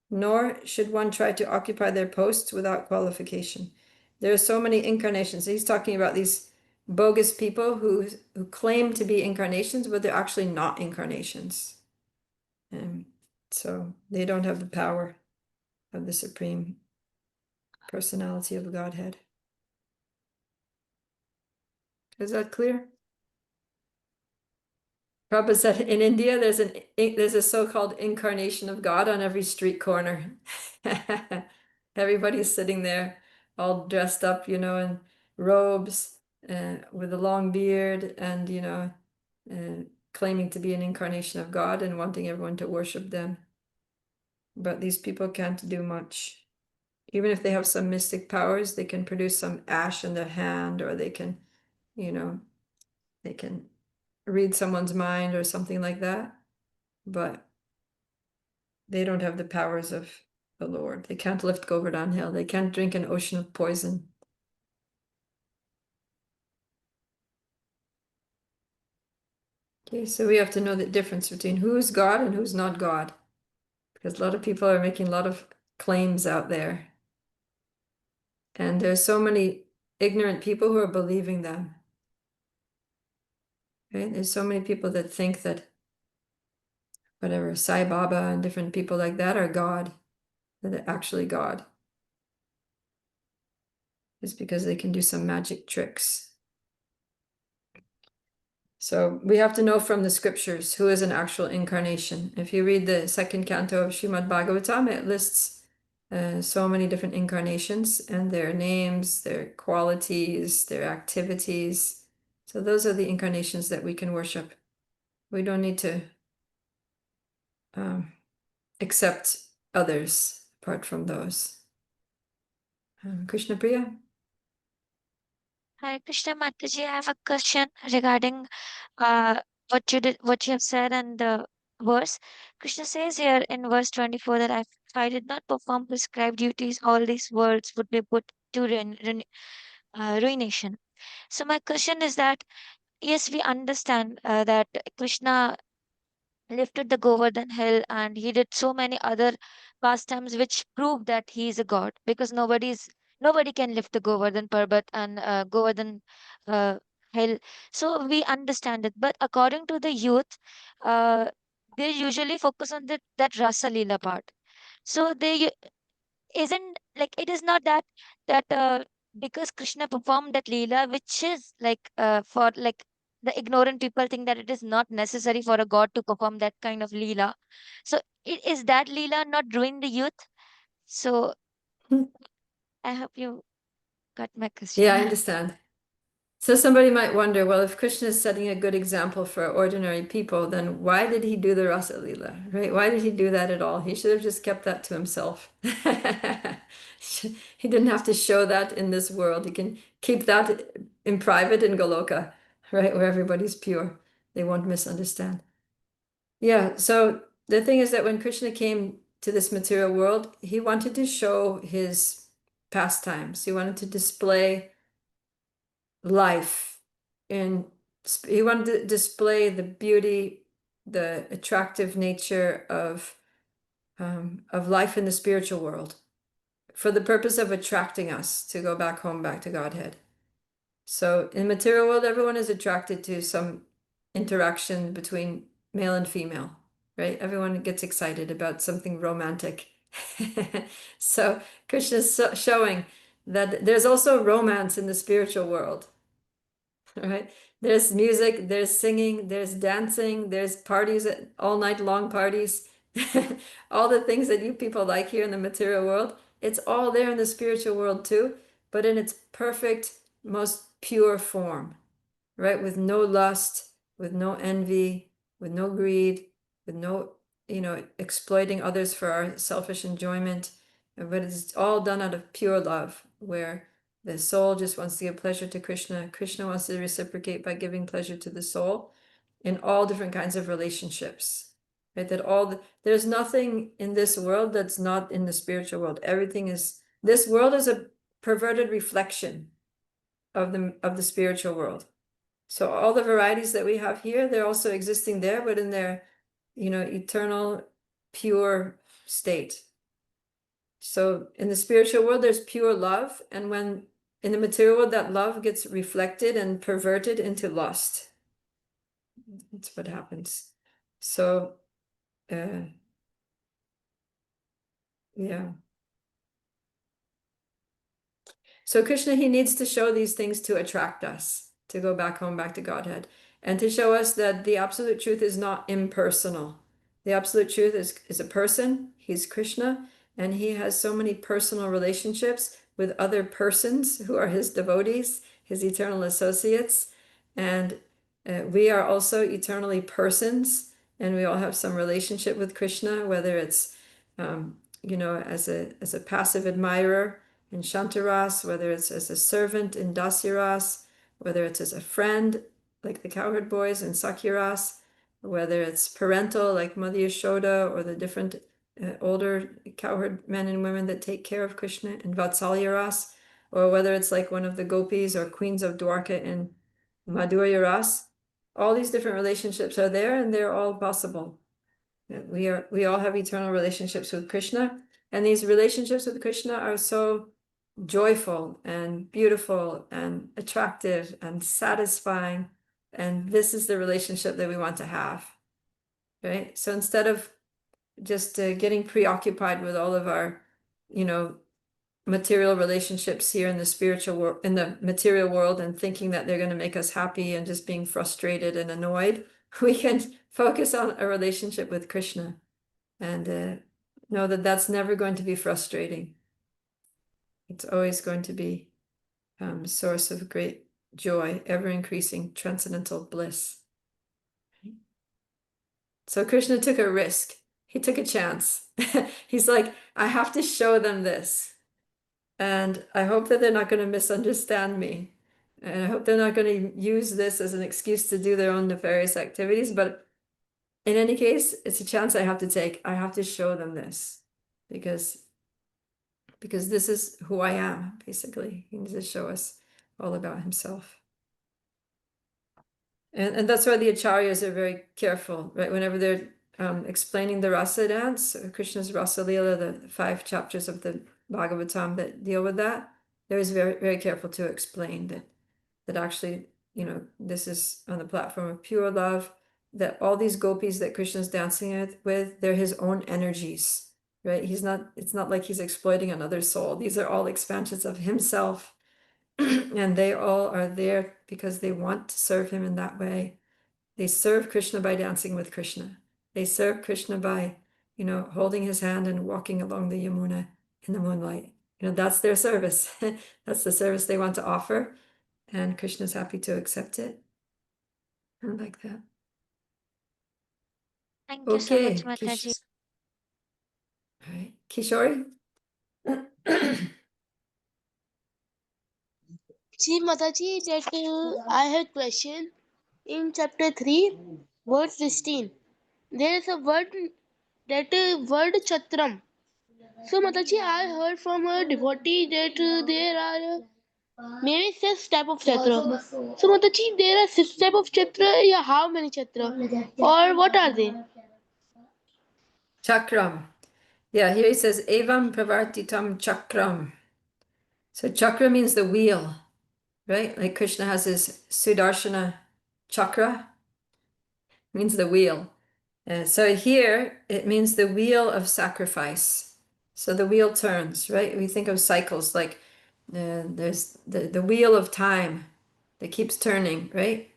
Nor should one try to occupy their posts without qualification. There are so many incarnations. He's talking about these bogus people who claim to be incarnations, but they're actually not incarnations. So they don't have the power of the Supreme Personality of Godhead. Is that clear? Prabhupada said in India there's a so-called incarnation of God on every street corner. Everybody's sitting there all dressed up, in robes, with a long beard, and claiming to be an incarnation of God and wanting everyone to worship them. But these people can't do much. Even if they have some mystic powers, they can produce some ash in their hand, or they can, they can read someone's mind or something like that. But they don't have the powers of the Lord. They can't lift Govardhan Hill. They can't drink an ocean of poison. Okay, so we have to know the difference between who's God and who's not God. Because a lot of people are making a lot of claims out there. And there's so many ignorant people who are believing them. Right? There's so many people that think that whatever, Sai Baba and different people like that are God, that they're actually God. It's because they can do some magic tricks. So we have to know from the scriptures who is an actual incarnation. If you read the second canto of Srimad Bhagavatam, it lists so many different incarnations and their names, their qualities, their activities. So those are the incarnations that we can worship. We don't need to accept others. apart from those. Krishna Priya? Hare Krishna Mataji, I have a question regarding what you have said and the verse. Krishna says here in verse 24 that if I did not perform prescribed duties, all these worlds would be put to ruination. So my question is that yes, we understand that Krishna lifted the Govardhan hill and he did so many other pastimes which prove that he is a god, because nobody can lift the Govardhan Parbat and Govardhan uh, hill. So we understand it, but according to the youth, uh, they usually focus on that Rasa Leela part. So they isn't like it is not that because Krishna performed that Leela, which is like for like the ignorant people think that it is not necessary for a god to perform that kind of Leela. So is that Leela not ruin the youth? So I hope you got my question. Yeah, I understand. So somebody might wonder, well, if Krishna is setting a good example for ordinary people, then why did he do the Rasa Leela, right? Why did he do that at all? He should have just kept that to himself. He didn't have to show that in this world. He can keep that in private in Goloka, right? Where everybody's pure. They won't misunderstand. Yeah, so the thing is that when Krishna came to this material world, he wanted to show his pastimes. He wanted to display life in he wanted to display the beauty, the attractive nature of life in the spiritual world for the purpose of attracting us to go back home, back to Godhead. So in material world, everyone is attracted to some interaction between male and female, right? Everyone gets excited about something romantic. So Krishna is showing that there's also romance in the spiritual world. Right? There's music, there's singing, there's dancing, there's parties, all night long parties. All the things that you people like here in the material world, it's all there in the spiritual world too, but in its perfect, most pure form, right? With no lust, with no envy, with no greed, with no, exploiting others for our selfish enjoyment. But it's all done out of pure love, where the soul just wants to give pleasure to Krishna. Krishna wants to reciprocate by giving pleasure to the soul in all different kinds of relationships. Right? There's nothing in this world that's not in the spiritual world. This world is a perverted reflection of the spiritual world. So all the varieties that we have here, they're also existing there, but in their, eternal, pure state. So in the spiritual world, there's pure love. And when in the material world, that love gets reflected and perverted into lust. That's what happens. So, yeah. So Krishna, he needs to show these things to attract us, to go back home, back to Godhead, and to show us that the absolute truth is not impersonal. The absolute truth is a person. He's Krishna, and he has so many personal relationships with other persons who are his devotees, his eternal associates. And we are also eternally persons, and we all have some relationship with Krishna, whether it's, as a passive admirer in Shantaras, whether it's as a servant in Dasyaras, whether it's as a friend, like the cowherd boys in Sakyaras, whether it's parental, like Mother Yashoda, or the different older cowherd men and women that take care of Krishna in Vatsalya Ras, or whether it's like one of the gopis or queens of Dwarka in Madhurya Ras. All these different relationships are there, and they're all possible. We all have eternal relationships with Krishna, and these relationships with Krishna are so joyful and beautiful and attractive and satisfying. And this is the relationship that we want to have, right? So instead of just getting preoccupied with all of our, material relationships here in the spiritual world, in the material world, and thinking that they're going to make us happy and just being frustrated and annoyed, we can focus on a relationship with Krishna and know that that's never going to be frustrating. It's always going to be a source of great joy, ever increasing transcendental bliss. So Krishna took a risk He took a chance. He's like, I have to show them this. And I hope that they're not going to misunderstand me. And I hope they're not going to use this as an excuse to do their own nefarious activities. But in any case, it's a chance I have to take. I have to show them this because this is who I am, basically. He needs to show us all about himself. And that's why the acharyas are very careful, right? Whenever they're explaining the rasa dance, Krishna's Rasa Leela, the 5 chapters of the Bhagavatam that deal with that, they're always very, very careful to explain that actually, you know, this is on the platform of pure love, that all these gopis that Krishna's dancing with, they're his own energies, right? It's not like he's exploiting another soul. These are all expansions of himself. And they all are there because they want to serve him in that way. They serve Krishna by dancing with Krishna. They serve Krishna by, you know, holding his hand and walking along the Yamuna in the moonlight. You know, that's their service. That's the service they want to offer. And Krishna's happy to accept it. I like that. Thank you so much, Okay. Mataji. All right. Kishori? See, Mataji, that I have question in chapter 3, verse 16. There is a word, that word chatram. So, Mataji, I heard from a devotee that there are maybe 6 type of chatra. So, Mataji, there are 6 type of chatra. Yeah, how many chatra? Or what are they? Chakram. Yeah, here he says, Evam pravartitam chakram. So chakra means the wheel, right? Like Krishna has his Sudarshana chakra, means the wheel. So here it means the wheel of sacrifice. So the wheel turns, right? We think of cycles like there's the wheel of time that keeps turning, right?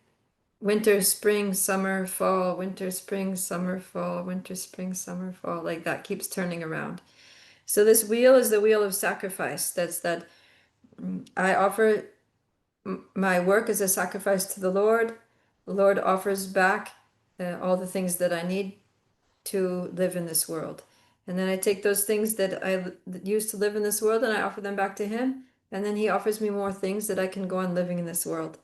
Winter, spring, summer, fall, winter, spring, summer, fall, winter, spring, summer, fall, like that keeps turning around. So this wheel is the wheel of sacrifice. That's that I offer my work as a sacrifice to the Lord. The Lord offers back all the things that I need to live in this world. And then I take those things that I used to live in this world and I offer them back to Him. And then He offers me more things that I can go on living in this world.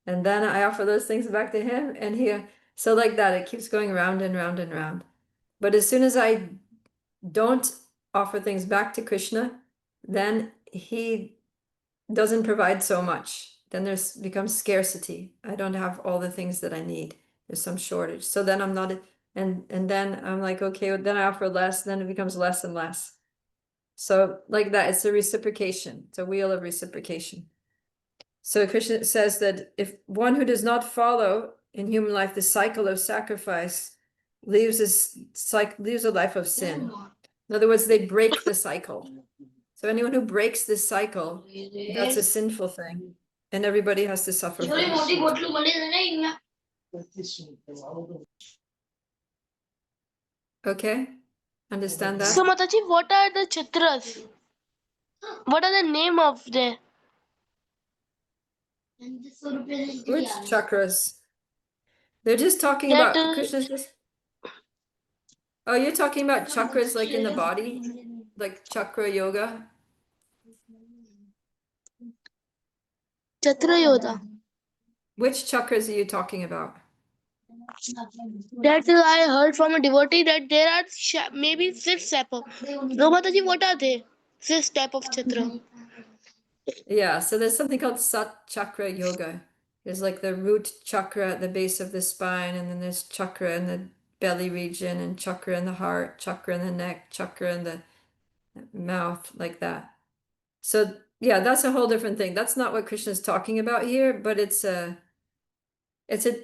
And then I offer those things back to Him. And so like that, it keeps going round and round and round. But as soon as I don't offer things back to Krishna, then He doesn't provide so much. Then there's becomes scarcity. I don't have all the things that I need. There's some shortage. So then I'm not, and then I'm like, okay, well, then I offer less, then it becomes less and less. So like that, it's a reciprocation. It's a wheel of reciprocation. So Krishna says that if one who does not follow in human life the cycle of sacrifice leaves a life of sin. In other words, they break the cycle. So anyone who breaks this cycle, that's a sinful thing. And everybody has to suffer for it. Okay? Understand that? So, Mataji, what are the chatras? What are the name of the? Which chakras? They're just talking That, about Krishna's just. Oh, you're talking about chakras like in the body? Like chakra yoga? Chatra Yoga. Which chakras are you talking about? That I heard from a devotee that there are maybe 6 type of. No, Mataji, what are they? 6 type of chatra. Yeah, so there's something called Sat Chakra Yoga. There's like the root chakra at the base of the spine, and then there's chakra in the belly region, and chakra in the heart, chakra in the neck, chakra in the mouth, like that. So yeah, that's a whole different thing. That's not what Krishna's talking about here, but it's a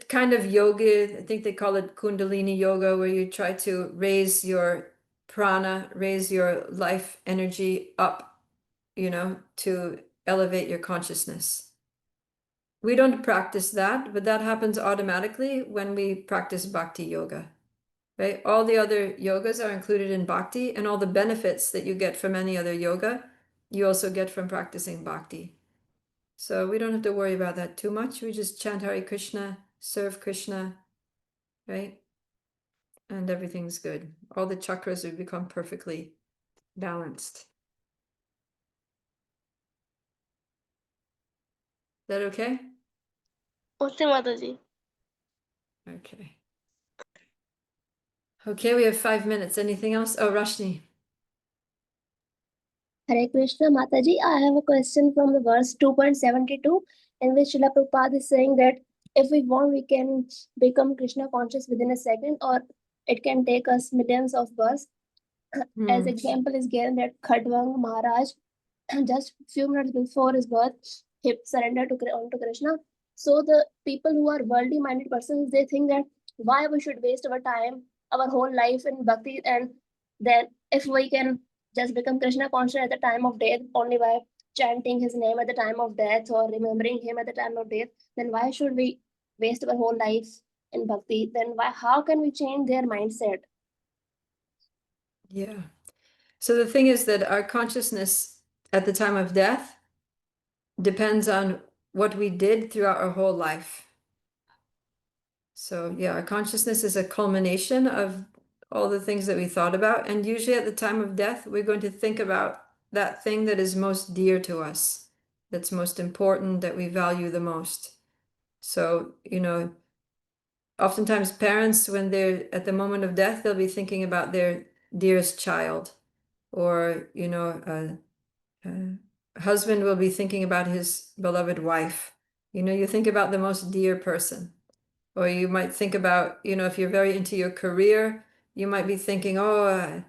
kind of yoga. I think they call it Kundalini yoga, where you try to raise your prana, raise your life energy up, you know, to elevate your consciousness. We don't practice that, but that happens automatically when we practice bhakti yoga, right? All the other yogas are included in bhakti, and all the benefits that you get from any other yoga, you also get from practicing bhakti. So we don't have to worry about that too much. We just chant Hare Krishna, serve Krishna, right? and everything's good. All the chakras will become perfectly balanced. Is that okay? Okay, Mataji. Okay. Okay, we have 5 minutes. Anything else? Oh, Rashni. Hare Krishna Mataji, I have a question from the verse 2.72 in which Srila Prabhupada is saying that if we want, we can become Krishna conscious within a second, or it can take us millions of births. As example is given that Khadwang Maharaj, just few minutes before his birth, he surrendered to Krishna. So the people who are worldly minded persons, they think that why we should waste our time, our whole life in bhakti, and then if we can just become Krishna conscious at the time of death only by chanting his name at the time of death or remembering him at the time of death, then why should we waste our whole life in bhakti? Then why? How can we change their mindset? Yeah. So the thing is that our consciousness at the time of death depends on what we did throughout our whole life. So yeah, our consciousness is a culmination of all the things that we thought about. And usually at the time of death, we're going to think about that thing that is most dear to us, that's most important, that we value the most. So, oftentimes parents, when they're at the moment of death, they'll be thinking about their dearest child, or, a husband will be thinking about his beloved wife. You think about the most dear person. Or you might think about, if you're very into your career, you might be thinking, oh,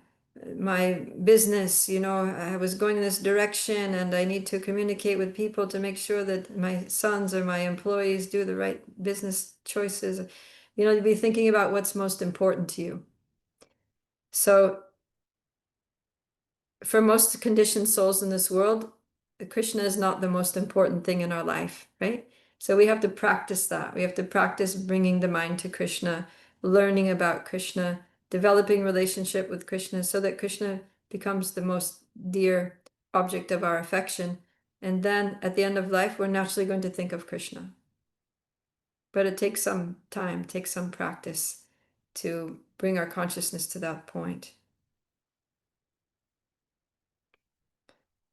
my business, I was going in this direction and I need to communicate with people to make sure that my sons or my employees do the right business choices. You'd be thinking about what's most important to you. So for most conditioned souls in this world, Krishna is not the most important thing in our life, right? So we have to practice that. We have to practice bringing the mind to Krishna, learning about Krishna, developing relationship with Krishna so that Krishna becomes the most dear object of our affection. And then at the end of life, we're naturally going to think of Krishna. But it takes some time, takes some practice to bring our consciousness to that point.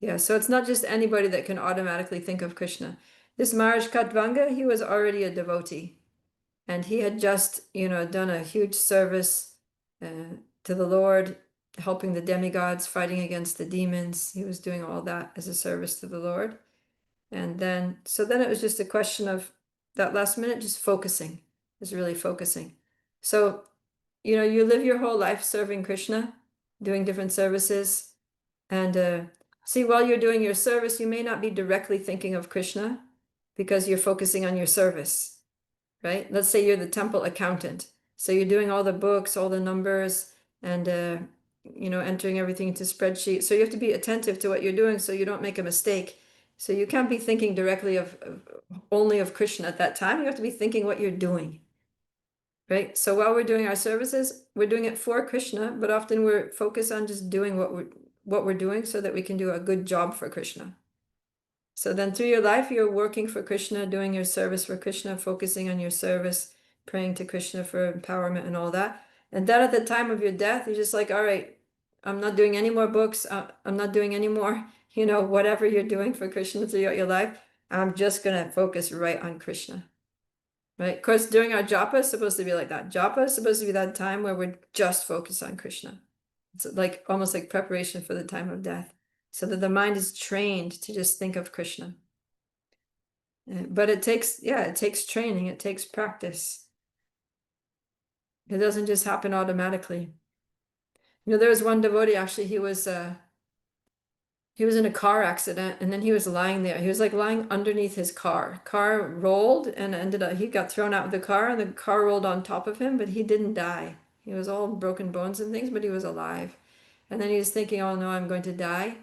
Yeah, so it's not just anybody that can automatically think of Krishna. This Maharaj Katvanga, he was already a devotee. And he had just, done a huge service to the Lord, helping the demigods, fighting against the demons. He was doing all that as a service to the Lord. And then it was just a question of that last minute, just focusing, just really focusing. So, you live your whole life serving Krishna, doing different services. And see, while you're doing your service, you may not be directly thinking of Krishna because you're focusing on your service, right? Let's say you're the temple accountant. So you're doing all the books, all the numbers, and entering everything into spreadsheet. So you have to be attentive to what you're doing so you don't make a mistake. So you can't be thinking directly of only of Krishna at that time. You have to be thinking what you're doing, right? So while we're doing our services, we're doing it for Krishna, but often we're focused on just doing what we're doing so that we can do a good job for Krishna. So then through your life, you're working for Krishna, doing your service for Krishna, focusing on your service, praying to Krishna for empowerment and all that. And then at the time of your death, you're just like, all right, I'm not doing any more books. I'm not doing any more, whatever you're doing for Krishna throughout your life. I'm just going to focus right on Krishna. Right? Of course, during our japa is supposed to be like that. Japa is supposed to be that time where we're just focused on Krishna. It's like almost like preparation for the time of death, so that the mind is trained to just think of Krishna. But it takes training, it takes practice. It doesn't just happen automatically. There was one devotee, actually, he was in a car accident, and then he was lying there. He was like lying underneath his car. Car rolled and he got thrown out of the car, and the car rolled on top of him, but he didn't die. He was all broken bones and things, but he was alive. And then he was thinking, oh no, I'm going to die.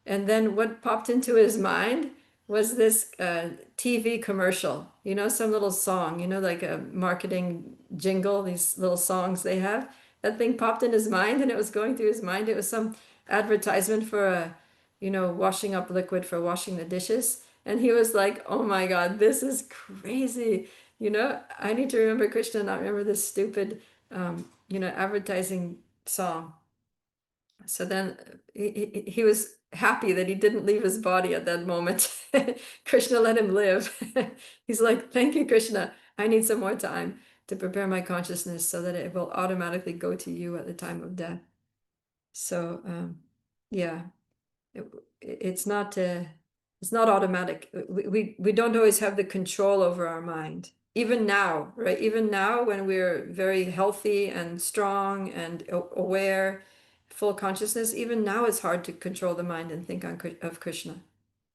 And then what popped into his mind was this TV commercial, some little song, like a marketing jingle, these little songs they have. That thing popped in his mind, and it was going through his mind. It was some advertisement for a, washing up liquid for washing the dishes. And he was like, oh my God, this is crazy. I need to remember Krishna, not remember this stupid, advertising song. So then he was happy that he didn't leave his body at that moment. Krishna let him live. He's like, thank you, Krishna. I need some more time to prepare my consciousness so that it will automatically go to you at the time of death. So yeah, it's not automatic. We don't always have the control over our mind. Even now, right? Even now, when we're very healthy and strong and aware, full consciousness, even now it's hard to control the mind and think of Krishna.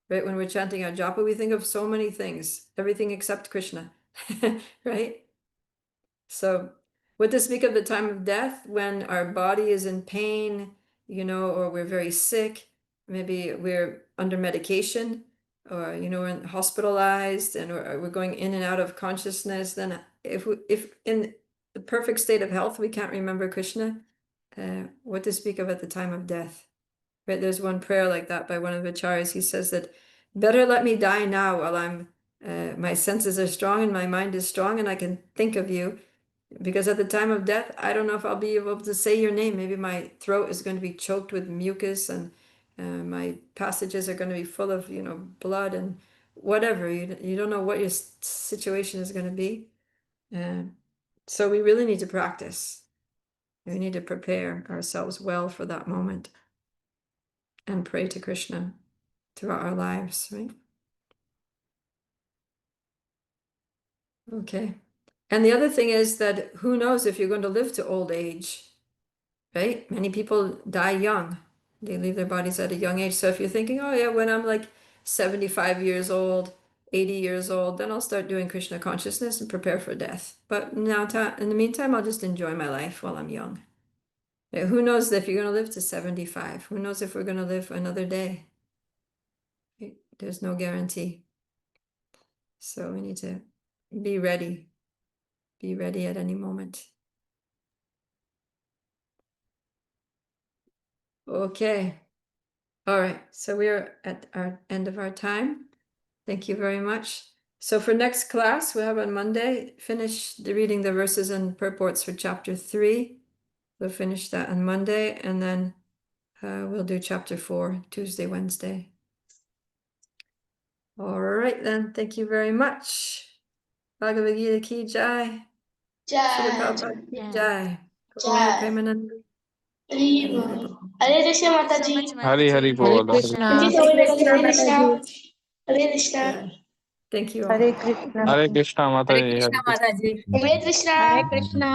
Right? When we're chanting our japa, we think of so many things, everything except Krishna. Right? So what to speak of the time of death when our body is in pain, or we're very sick, maybe we're under medication, or we're hospitalized and we're going in and out of consciousness. Then if in the perfect state of health we can't remember Krishna, what to speak of at the time of death? Right? There's one prayer like that by one of the acharyas. He says that better let me die now while I'm my senses are strong and my mind is strong and I can think of you, because at the time of death, I don't know if I'll be able to say your name. Maybe my throat is going to be choked with mucus and my passages are going to be full of, blood and whatever. You don't know what your situation is going to be. So we really need to practice. We need to prepare ourselves well for that moment and pray to Krishna throughout our lives, right? Okay. And the other thing is that who knows if you're going to live to old age, right? Many people die young. They leave their bodies at a young age. So if you're thinking, oh yeah, when I'm like 75 years old, 80 years old, then I'll start doing Krishna consciousness and prepare for death. But now, in the meantime, I'll just enjoy my life while I'm young. Who knows if you're going to live to 75? Who knows if we're going to live another day? There's no guarantee. So we need to be ready. Be ready at any moment. Okay. All right. So we're at our end of our time. Thank you very much. So for next class, we'll have on Monday, finish reading the verses and purports for chapter 3. We'll finish that on Monday, and then we'll do chapter 4, Tuesday, Wednesday. All right, then. Thank you very much. Bhagavad Gita ki jai. Srila Prabhupada ki jai. Gaura Premanand. Hari Hari Bol. Hare Krishna Thank you so Mataji. much, Hari Hari Mataji. Bol. Thank you so much, Mataji. Hare Krishna. Hare Krishna. Yeah. Thank you all. Hare Krishna. Hare Krishna Hare Mataji. Krishna Mataji. Hare Krishna. Hare Krishna.